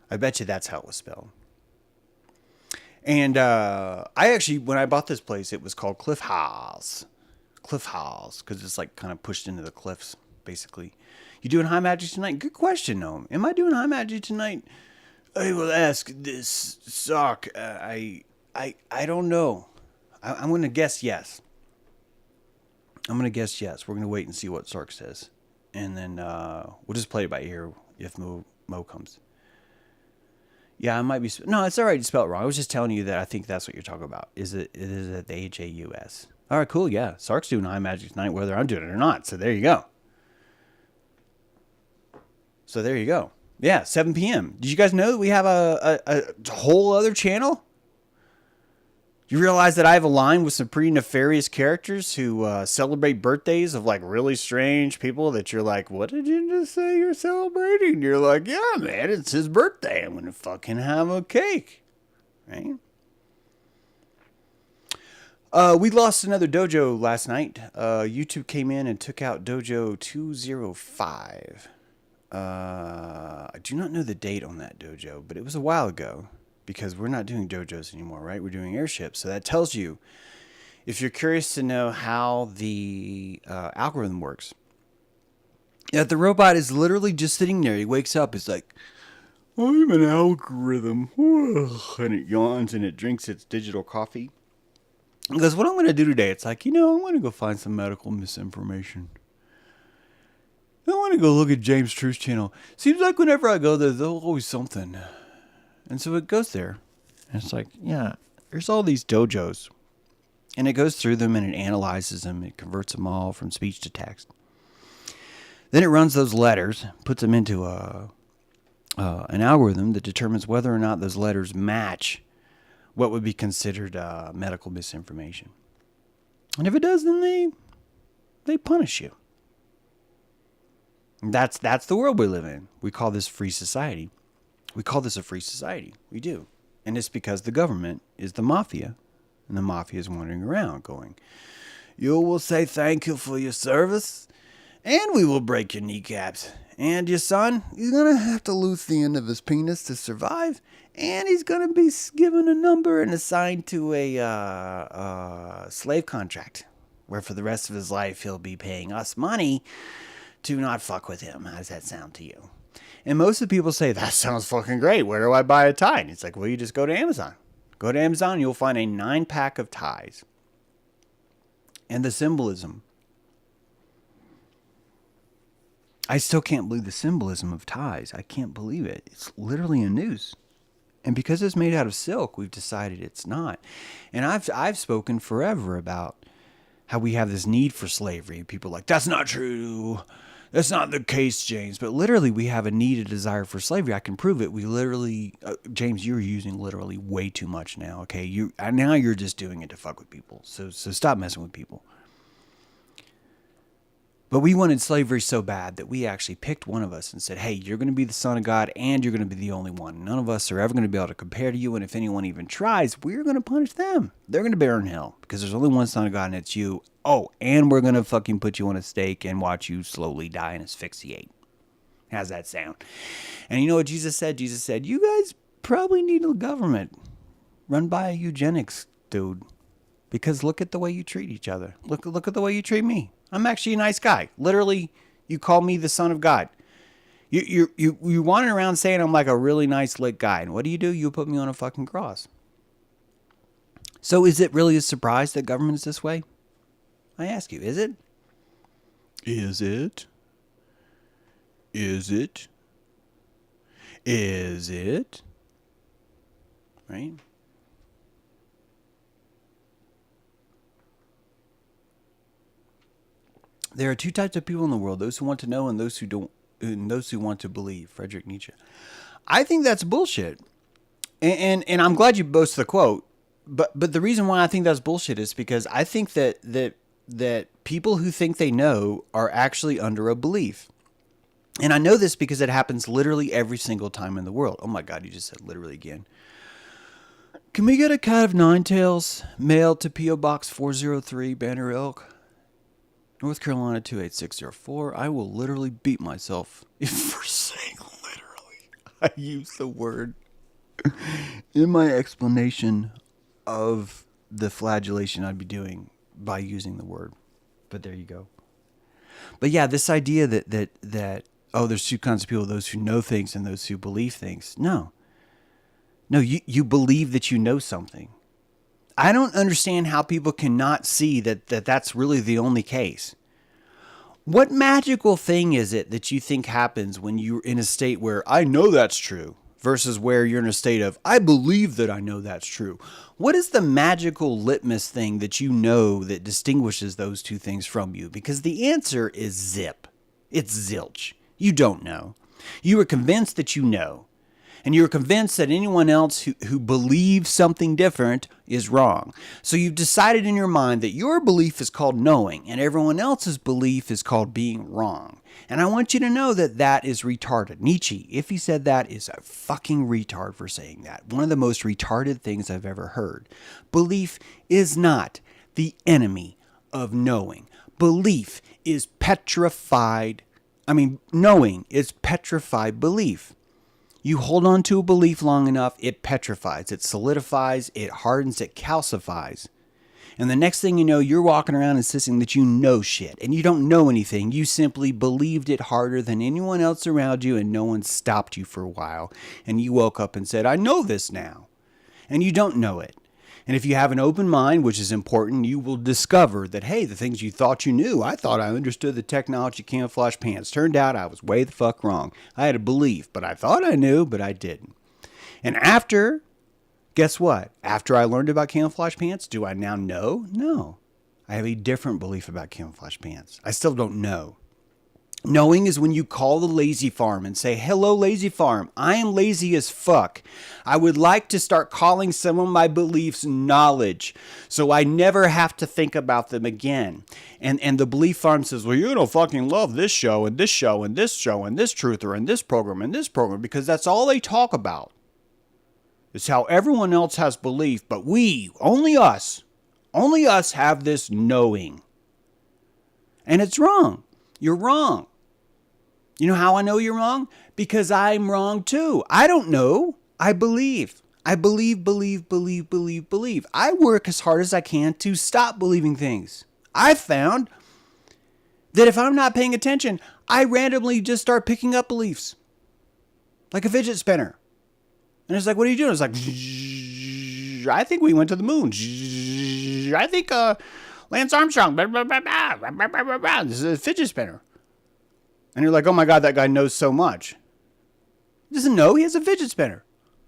I bet you that's how it was spelled. And I actually, when I bought this place, it was called Cliff House. Cliff House, because it's like kind of pushed into the cliffs, basically. You doing high magic tonight? Good question, Noam. Am I doing high magic tonight? I will ask this sock. I don't know. I'm going to guess yes. I'm going to guess yes. We're going to wait and see what Sark says. And then we'll just play it by ear if Mo comes. Yeah, I might be... No, it's all right to spell it wrong. I was just telling you that I think that's what you're talking about. Is it the H-A-U-S? All right, cool, yeah. Sark's doing high magic tonight, whether I'm doing it or not. So there you go. Yeah, 7 p.m. Did you guys know that we have a whole other channel? You realize that I have a line with some pretty nefarious characters who celebrate birthdays of like really strange people that you're like, what did you just say you're celebrating? You're like, yeah, man, it's his birthday. I'm going to fucking have a cake. Right? We lost another dojo last night. YouTube came in and took out dojo 205. I do not know the date on that dojo, but it was a while ago. Because we're not doing dojos anymore, right? We're doing airships. So that tells you, if you're curious to know how the algorithm works, that the robot is literally just sitting there. He wakes up. It's like, I'm an algorithm. And it yawns and it drinks its digital coffee. Because what I'm going to do today, it's like, I'm going to go find some medical misinformation. I want to go look at James Truth's channel. Seems like whenever I go there, there's always something. And so it goes there. And it's like, yeah, there's all these dojos. And it goes through them and it analyzes them. It converts them all from speech to text. Then it runs those letters, puts them into an algorithm that determines whether or not those letters match what would be considered medical misinformation. And if it does, then they punish you. And that's the world we live in. We call this free society. We call this a free society. We do. And it's because the government is the mafia. And the mafia is wandering around going, you will say thank you for your service, and we will break your kneecaps. And your son, he's going to have to lose the end of his penis to survive. And he's going to be given a number and assigned to a slave contract, where for the rest of his life he'll be paying us money to not fuck with him. How does that sound to you? And most of the people say, that sounds fucking great. Where do I buy a tie? And it's like, well, you just go to Amazon. Go to Amazon and you'll find a 9-pack of ties. And the symbolism. I still can't believe the symbolism of ties. I can't believe it. It's literally a noose. And because it's made out of silk, we've decided it's not. And I've spoken forever about how we have this need for slavery. People are like, that's not true. That's not the case, James. But literally, we have a need, a desire for slavery. I can prove it. We literally, James, you're using literally way too much now. Okay, now you're just doing it to fuck with people. So stop messing with people. But we wanted slavery so bad that we actually picked one of us and said, hey, you're going to be the son of God and you're going to be the only one. None of us are ever going to be able to compare to you. And if anyone even tries, we're going to punish them. They're going to burn in hell because there's only one son of God and it's you. Oh, and we're going to fucking put you on a stake and watch you slowly die and asphyxiate. How's that sound? And you know what Jesus said? Jesus said, you guys probably need a government run by a eugenics dude. Because look at the way you treat each other. Look at the way you treat me. I'm actually a nice guy. Literally, you call me the son of God. You're wandering around saying I'm like a really nice lit guy. And what do? You put me on a fucking cross. So is it really a surprise that government is this way? I ask you, is it? Is it? Is it? Is it? Right? There are two types of people in the world, those who want to know and those who don't, and those who want to believe. Friedrich Nietzsche. I think that's bullshit. And I'm glad you boasted the quote, but the reason why I think that's bullshit is because I think that people who think they know are actually under a belief. And I know this because it happens literally every single time in the world. Oh my God, you just said literally again. Can we get a cat of 9 tails mailed to P.O. Box 403, Banner Elk, North Carolina 28604? I will literally beat myself if for saying literally I use the word in my explanation of the flagellation I'd be doing by using the word. But there you go. But yeah, this idea that oh, there's two kinds of people, those who know things and those who believe things. No, you believe that you know something. I don't understand how people cannot see that's really the only case. What magical thing is it that you think happens when you're in a state where I know that's true versus where you're in a state of I believe that I know that's true? What is the magical litmus thing that you know that distinguishes those two things from you? Because the answer is zip. It's zilch. You don't know. You are convinced that you know. And you're convinced that anyone else who believes something different is wrong. So you've decided in your mind that your belief is called knowing and everyone else's belief is called being wrong. And I want you to know that that is retarded. Nietzsche, if he said that, is a fucking retard for saying that. One of the most retarded things I've ever heard. Belief is not the enemy of knowing. Belief is petrified. Knowing is petrified belief. You hold on to a belief long enough, it petrifies, it solidifies, it hardens, it calcifies. And the next thing you know, you're walking around insisting that you know shit. And you don't know anything. You simply believed it harder than anyone else around you and no one stopped you for a while. And you woke up and said, I know this now. And you don't know it. And if you have an open mind, which is important, you will discover that, hey, the things you thought you knew, I thought I understood the technology camouflage pants. Turned out I was way the fuck wrong. I had a belief, but I thought I knew, but I didn't. And after, guess what? After I learned about camouflage pants, do I now know? No. I have a different belief about camouflage pants. I still don't know. Knowing is when you call the lazy farm and say, hello, lazy farm. I am lazy as fuck. I would like to start calling some of my beliefs knowledge so I never have to think about them again. And the belief farm says, well, you don't fucking love this show and this show and this show and this truther and this program because that's all they talk about. It's how everyone else has belief, but we, only us have this knowing. And it's wrong. You're wrong. You know how I know you're wrong? Because I'm wrong too. I don't know. I believe. I believe. I work as hard as I can to stop believing things. I've found that if I'm not paying attention, I randomly just start picking up beliefs. Like a fidget spinner. And it's like, what are you doing? It's like, I think we went to the moon. I think Lance Armstrong. This is a fidget spinner. And you're like, oh my God, that guy knows so much. He doesn't know. He has a fidget spinner.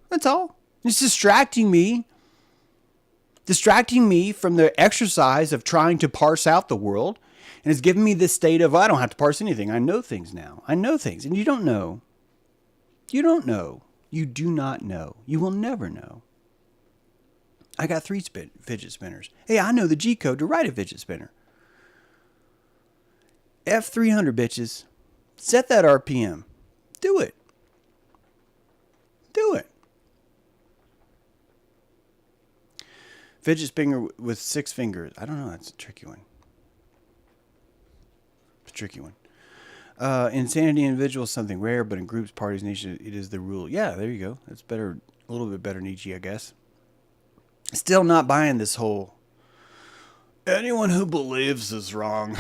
That's all. It's distracting me from the exercise of trying to parse out the world. And it's giving me this state of, I don't have to parse anything. I know things now. I know things. And you don't know. You don't know. You do not know. You will never know. I got 3 fidget spinners. Hey, I know the GCode to write a fidget spinner. F300, bitches. Set that RPM. Do it. Do it. Fidget spinner with 6 fingers. I don't know. That's a tricky one. Insanity in individuals is something rare, but in groups, parties, nations, it is the rule. Yeah, there you go. That's better. A little bit better Nietzsche, I guess. Still not buying this whole anyone who believes is wrong.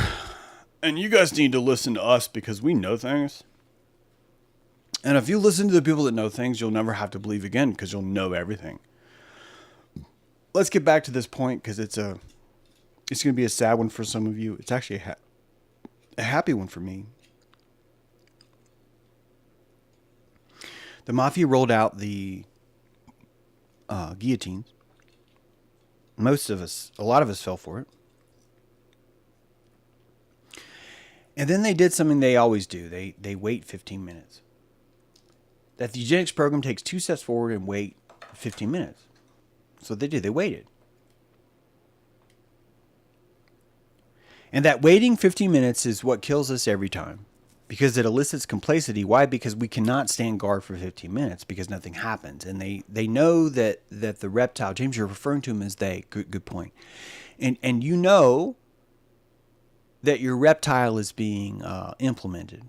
And you guys need to listen to us because we know things. And if you listen to the people that know things, you'll never have to believe again because you'll know everything. Let's get back to this point because it's going to be a sad one for some of you. It's actually a happy one for me. The mafia rolled out the guillotines. A lot of us fell for it. And then they did something they always do. They wait 15 minutes. That the eugenics program takes 2 steps forward and wait 15 minutes. So they did. They waited. And that waiting 15 minutes is what kills us every time. Because it elicits complacency. Why? Because we cannot stand guard for 15 minutes because nothing happens. And they know that the reptile, James, you're referring to him as they. Good point. And you know that your reptile is being implemented.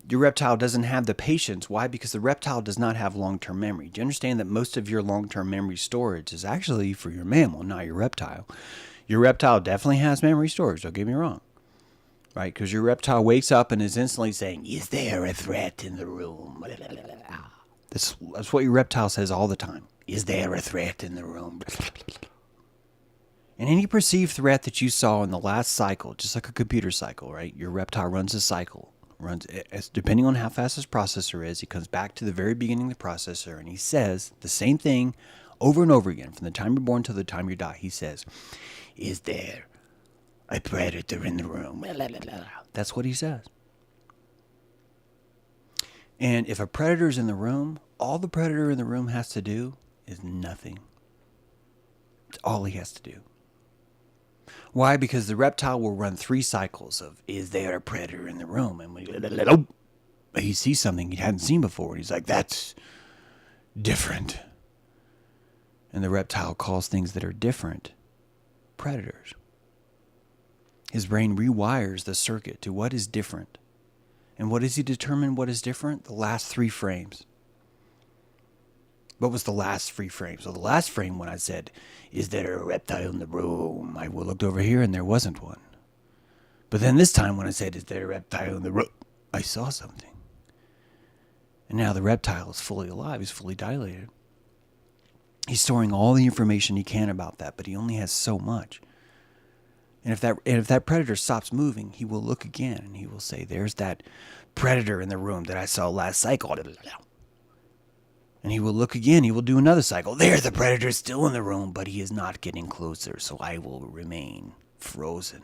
Your reptile doesn't have the patience. Why? Because the reptile does not have long-term memory. Do you understand that most of your long-term memory storage is actually for your mammal, not your reptile? Your reptile definitely has memory storage, don't get me wrong. Right? Because your reptile wakes up and is instantly saying, "Is there a threat in the room?" That's what your reptile says all the time. "Is there a threat in the room?" And any perceived threat that you saw in the last cycle, just like a computer cycle, right? Your reptile runs a cycle. Depending on how fast his processor is, he comes back to the very beginning of the processor and he says the same thing over and over again from the time you're born to the time you die. He says, "Is there a predator in the room?" That's what he says. And if a predator's in the room, all the predator in the room has to do is nothing. It's all he has to do. Why? Because the reptile will run 3 cycles of, "Is there a predator in the room?" And he sees something he hadn't seen before. And he's like, "That's different." And the reptile calls things that are different predators. His brain rewires the circuit to what is different. And what does he determine what is different? The last 3 frames. What was the last 3 frames? So the last frame when I said, "Is there a reptile in the room?" I looked over here and there wasn't one. But then this time when I said, "Is there a reptile in the room?" I saw something. And now the reptile is fully alive. He's fully dilated. He's storing all the information he can about that, but he only has so much. And if that predator stops moving, he will look again and he will say, "There's that predator in the room that I saw last cycle." And he will look again. He will do another cycle. "There, the predator is still in the room, but he is not getting closer, so I will remain frozen."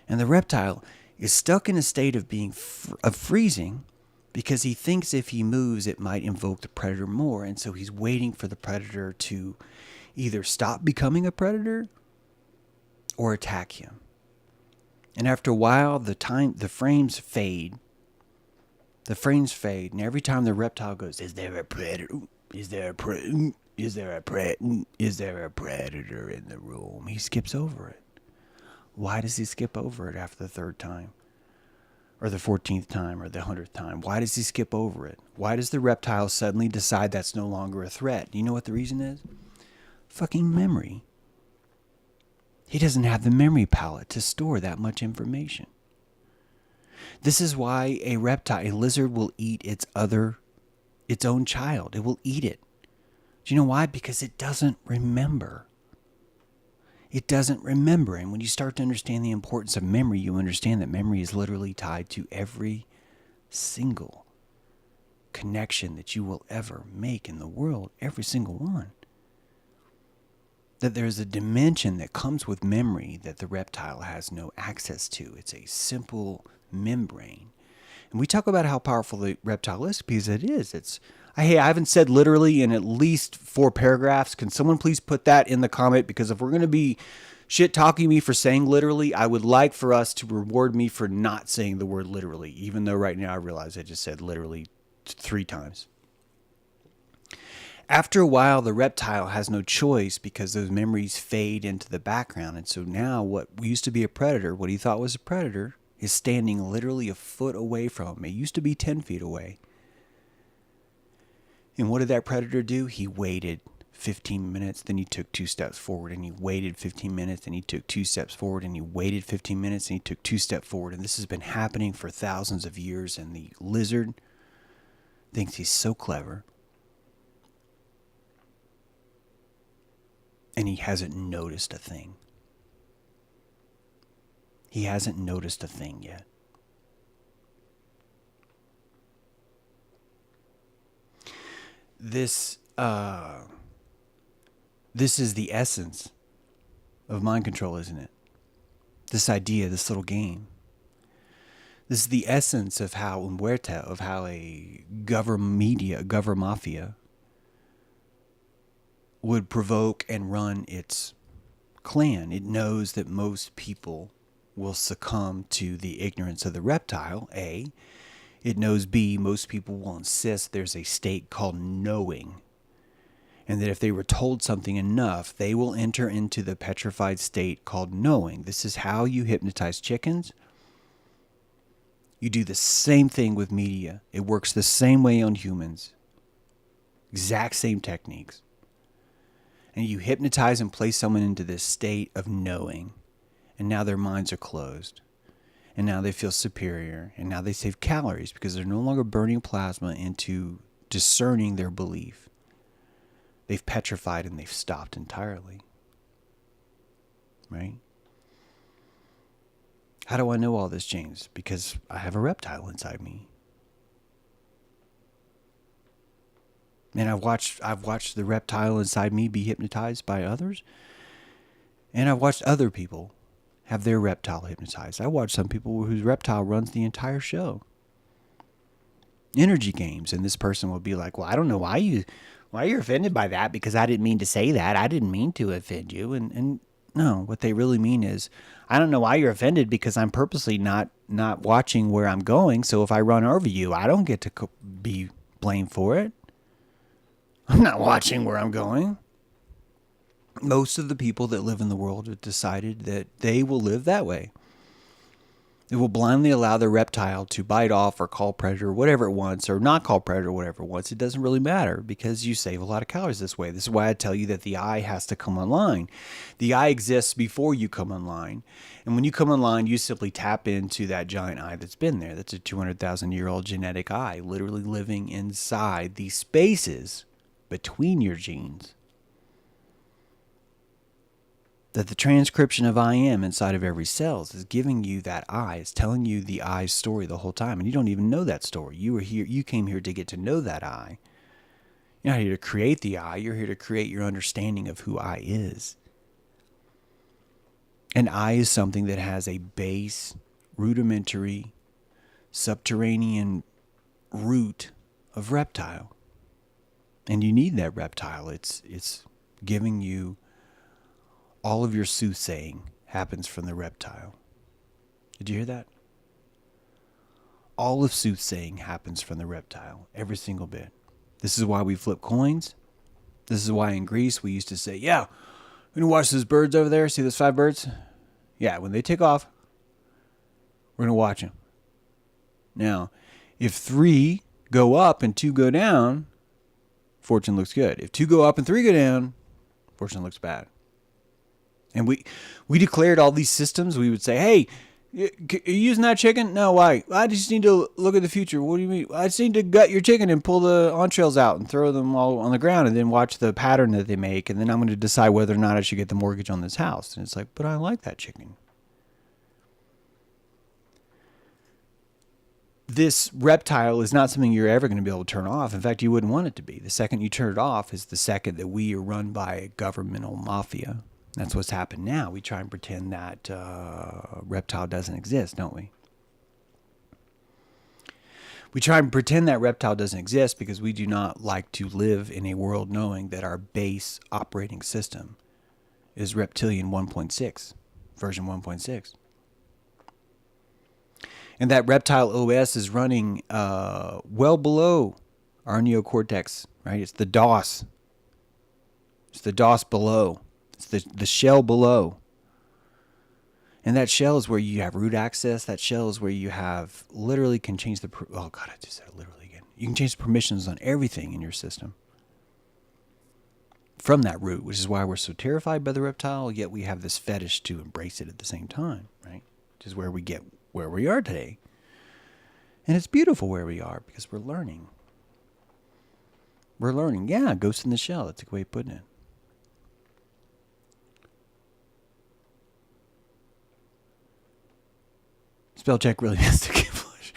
And the reptile is stuck in a state of being of freezing because he thinks if he moves, it might invoke the predator more. And so he's waiting for the predator to either stop becoming a predator or attack him. And after a while, the frames fade. The frames fade, and every time the reptile goes, "Is there a predator? Is there a predator? Is there a predator in the room?" he skips over it. Why does he skip over it after the 3rd time? Or the 14th time, or the 100th time? Why does he skip over it? Why does the reptile suddenly decide that's no longer a threat? Do you know what the reason is? Fucking memory. He doesn't have the memory palette to store that much information. This is why a lizard will eat its own child. It will eat it. Do you know why? Because it doesn't remember. It doesn't remember. And when you start to understand the importance of memory, you understand that memory is literally tied to every single connection that you will ever make in the world. Every single one. That there's a dimension that comes with memory that the reptile has no access to. It's a simple membrane. And we talk about how powerful the reptile is because it is. Hey, I haven't said literally in at least 4 paragraphs. Can someone please put that in the comment? Because if we're going to be shit talking me for saying literally, I would like for us to reward me for not saying the word literally, even though right now I realize I just said literally 3 times. After a while, the reptile has no choice because those memories fade into the background. And so now what used to be a predator, what he thought was a predator, is standing literally a foot away from him. It used to be 10 feet away. And what did that predator do? He waited 15 minutes, then he took 2 steps forward, and he waited 15 minutes, and he took 2 steps forward, and he waited 15 minutes, and he took 2 steps forward. And this has been happening for thousands of years, and the lizard thinks he's so clever. And he hasn't noticed a thing. He hasn't noticed a thing yet. This is the essence of mind control, isn't it? This idea, this little game. This is the essence of how a government mafia would provoke and run its clan. It knows that most people will succumb to the ignorance of the reptile, A. It knows, B, most people will insist there's a state called knowing. And that if they were told something enough, they will enter into the petrified state called knowing. This is how you hypnotize chickens. You do the same thing with media. It works the same way on humans. Exact same techniques. And you hypnotize and place someone into this state of knowing. And now their minds are closed. And now they feel superior. And now they save calories because they're no longer burning plasma into discerning their belief. They've petrified and they've stopped entirely. Right? How do I know all this, James? Because I have a reptile inside me. And I've watched the reptile inside me be hypnotized by others. And I've watched other people have their reptile hypnotized. I watched some people whose reptile runs the entire show. Energy games, and this person will be like, "Well, I don't know why you're offended by that, because I didn't mean to say that. I didn't mean to offend you." And no, what they really mean is, I don't know why you're offended, because I'm purposely not watching where I'm going. So if I run over you, I don't get to be blamed for it. I'm not watching where I'm going. Most of the people that live in the world have decided that they will live that way. It will blindly allow the reptile to bite off or call predator, whatever it wants, or not call predator, whatever it wants. It doesn't really matter, because you save a lot of calories this way. This is why I tell you that the eye has to come online. The eye exists before you come online. And when you come online, you simply tap into that giant eye that's been there. That's a 200,000-year-old genetic eye, literally living inside these spaces between your genes. That the transcription of I am inside of every cell is giving you that eye. It's telling you the eye's story the whole time. And you don't even know that story. You came here to get to know that eye. You're not here to create the eye. You're here to create your understanding of who I is. And I is something that has a base, rudimentary, subterranean root of reptile. And you need that reptile. It's giving you all of your soothsaying happens from the reptile. Did you hear that? All of soothsaying happens from the reptile. Every single bit. This is why we flip coins. This is why in Greece we used to say, yeah, we're going to watch those birds over there. See those 5 birds? Yeah, when they take off, we're going to watch them. Now, if 3 go up and 2 go down, fortune looks good. If 2 go up and 3 go down, fortune looks bad. And we declared all these systems. We would say, hey, are you using that chicken? No, why? I just need to look at the future. What do you mean? I just need to gut your chicken and pull the entrails out and throw them all on the ground and then watch the pattern that they make. And then I'm going to decide whether or not I should get the mortgage on this house. And it's like, but I like that chicken. This reptile is not something you're ever going to be able to turn off. In fact, you wouldn't want it to be. The second you turn it off is the second that we are run by a governmental mafia. That's what's happened now. We try and pretend that reptile doesn't exist, don't we? We try and pretend that reptile doesn't exist because we do not like to live in a world knowing that our base operating system is Reptilian 1.6, version 1.6. And that reptile OS is running well below our neocortex, right? It's the DOS. It's the DOS below. It's the shell below. And that shell is where you have root access. That shell is where you have literally can change the... Oh, God, I just said it literally again. You can change the permissions on everything in your system from that root, which is why we're so terrified by the reptile, yet we have this fetish to embrace it at the same time, right? Which is where we get where we are today. And it's beautiful where we are because we're learning. We're learning. Yeah, ghost in the shell. That's a good way of putting it. Spell check really missed the camouflage.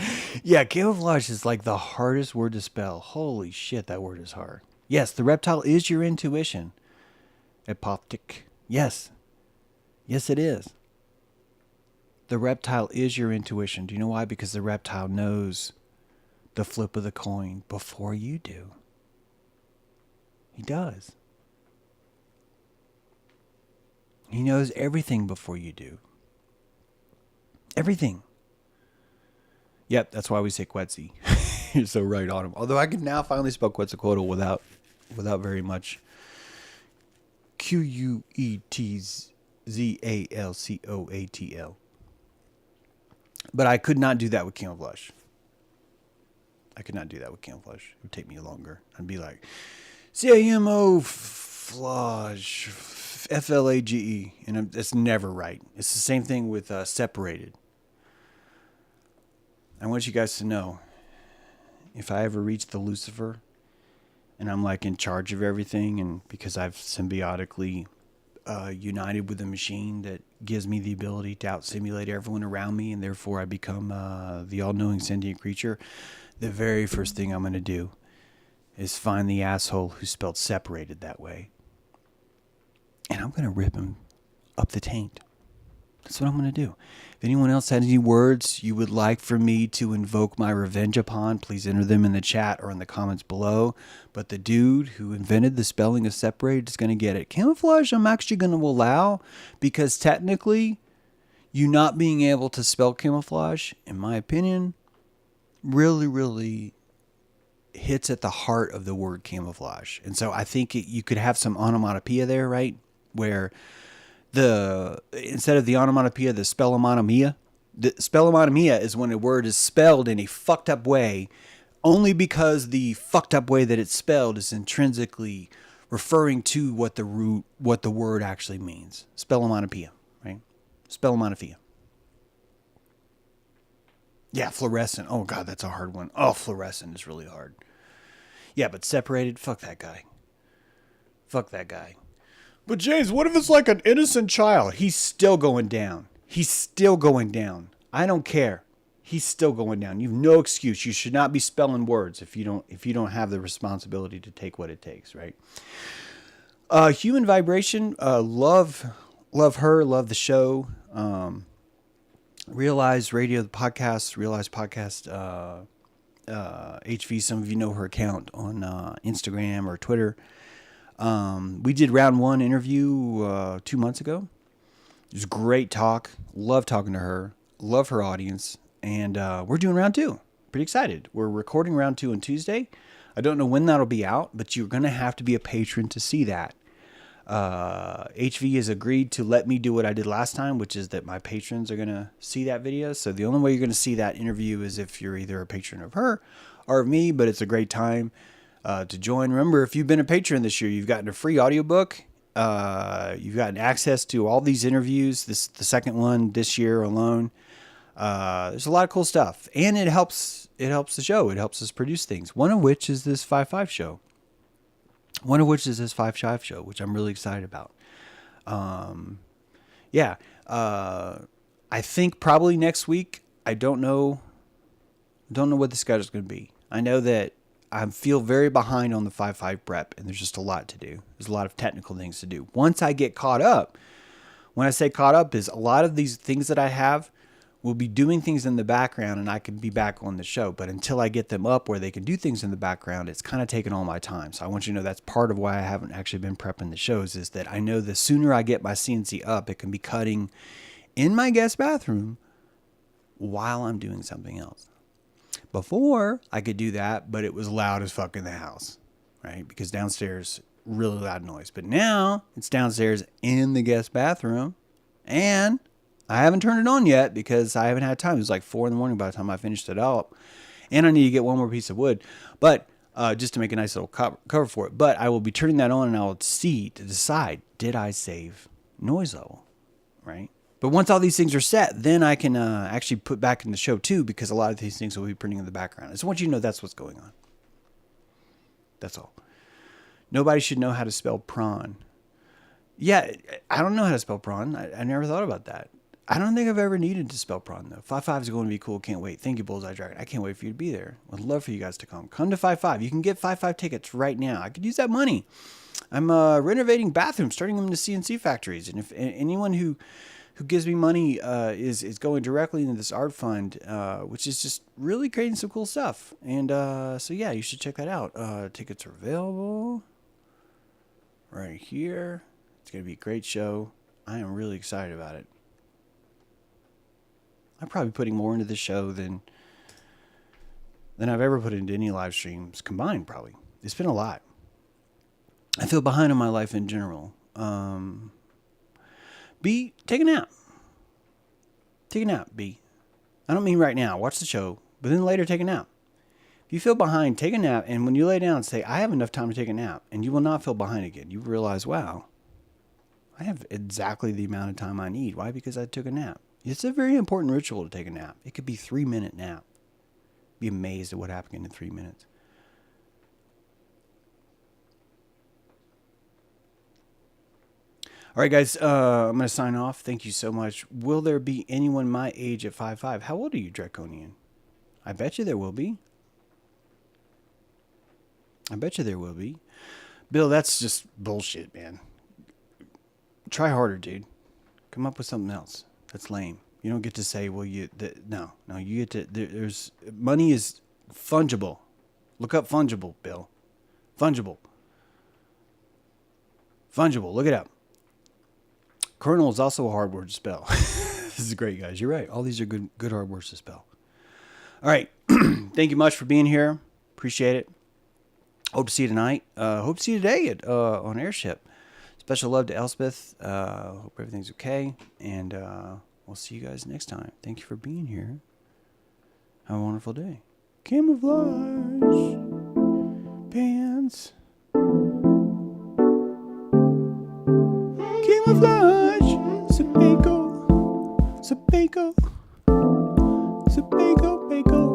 Yeah, camouflage is like the hardest word to spell. Holy shit, that word is hard. Yes, the reptile is your intuition. Apoptic. Yes. Yes, it is. The reptile is your intuition. Do you know why? Because the reptile knows the flip of the coin before you do. He does. He knows everything before you do. Everything. Yep, that's why we say Quetzal. You're so right on him. Although I can now finally spell Quetzalcoatl without very much. Quetzalcoatl. But I could not do that with camouflage. I could not do that with camouflage. It would take me longer. I'd be like, camouflage, Flage, and it's never right. It's the same thing with separated. I want you guys to know, if I ever reach the Lucifer, and I'm like in charge of everything, and because I've symbiotically united with a machine that gives me the ability to out-simulate everyone around me, and therefore I become the all-knowing sentient creature, the very first thing I'm going to do is find the asshole who spelled separated that way, and I'm going to rip him up the taint. That's what I'm going to do. If anyone else had any words you would like for me to invoke my revenge upon, please enter them in the chat or in the comments below. But the dude who invented the spelling of separate is going to get it. Camouflage, I'm actually going to allow, because technically, you not being able to spell camouflage, in my opinion, really, really hits at the heart of the word camouflage. And so I think you could have some onomatopoeia there, right? Where instead of the onomatopoeia, the spellomonomia. The spellomonomia is when a word is spelled in a fucked up way, only because the fucked up way that it's spelled is intrinsically referring to what the word actually means. Spellomonopoeia, right? Spellomonopoeia. Yeah, fluorescent. Oh God, that's a hard one. Oh, fluorescent is really hard. Yeah, but separated, fuck that guy. Fuck that guy. But James, what if it's like an innocent child? He's still going down. He's still going down. I don't care. He's still going down. You have no excuse. You should not be spelling words if you don't have the responsibility to take what it takes, right? Human Vibration, love her, love the show. Realize Radio, the podcast, Realize Podcast, HV, some of you know her account on Instagram or Twitter. We did round 1 interview 2 months ago. It was a great talk. Love talking to her. Love her audience. And we're doing round 2. Pretty excited. We're recording round 2 on Tuesday. I don't know when that'll be out, but you're going to have to be a patron to see that. HV has agreed to let me do what I did last time, which is that my patrons are going to see that video. So the only way you're going to see that interview is if you're either a patron of her or of me, but it's a great time to join. Remember, if you've been a patron this year, you've gotten a free audiobook. You've gotten access to all these interviews. The second one this year alone. There's a lot of cool stuff, and it helps the show. It helps us produce things. One of which is this 5-5 show. Which I'm really excited about. I think probably next week. I don't know what the schedule's going to be. I know that I feel very behind on the 5-5 prep, and there's just a lot to do. There's a lot of technical things to do. Once I get caught up, when I say caught up, is a lot of these things that I have will be doing things in the background, and I can be back on the show. But until I get them up where they can do things in the background, it's kind of taking all my time. So I want you to know that's part of why I haven't actually been prepping the shows, is that I know the sooner I get my CNC up, it can be cutting in my guest bathroom while I'm doing something else. Before, I could do that, but it was loud as fuck in the house, right? Because downstairs, really loud noise. But now, it's downstairs in the guest bathroom, and I haven't turned it on yet because I haven't had time. It was like 4 a.m. by the time I finished it up. And I need to get one more piece of wood. But just to make a nice little cover for it. But I will be turning that on, and I will see to decide, did I save noise level, right? But once all these things are set, then I can actually put back in the show too, because a lot of these things will be printing in the background. I just want you to know that's what's going on. That's all. Nobody should know how to spell prawn. Yeah, I don't know how to spell prawn. I never thought about that. I don't think I've ever needed to spell prawn, though. 5-5 is going to be cool. Can't wait. Thank you, Bullseye Dragon. I can't wait for you to be there. I'd love for you guys to come. Come to 5-5. You can get 5-5 tickets right now. I could use that money. I'm renovating bathrooms, starting them into CNC factories. And if anyone who gives me money is going directly into this art fund, which is just really creating some cool stuff. And so, yeah, you should check that out. Tickets are available right here. It's going to be a great show. I am really excited about it. I'm probably putting more into this show than I've ever put into any live streams combined, probably. It's been a lot. I feel behind on my life in general. B, take a nap. Take a nap, B. I don't mean right now. Watch the show, but then later take a nap. If you feel behind, take a nap, and when you lay down, say, I have enough time to take a nap, and you will not feel behind again. You realize, wow, I have exactly the amount of time I need. Why? Because I took a nap. It's a very important ritual to take a nap. It could be 3-minute nap. Be amazed at what happened in 3 minutes. All right, guys, I'm going to sign off. Thank you so much. Will there be anyone my age at 5'5"? How old are you, Draconian? I bet you there will be. I bet you there will be. Bill, that's just bullshit, man. Try harder, dude. Come up with something else. That's lame. You don't get to say, well, no, you get to, there's, money is fungible. Look up fungible, Bill. Fungible. Look it up. Kernel is also a hard word to spell. This is great, guys. You're right. All these are good hard words to spell. All right. Thank you much for being here. Appreciate it. Hope to see you tonight. Hope to see you today on Airship. Special love to Elspeth. Hope everything's okay. And we'll see you guys next time. Thank you for being here. Have a wonderful day. Camouflage Pants. Camouflage. Sebago. Bacon.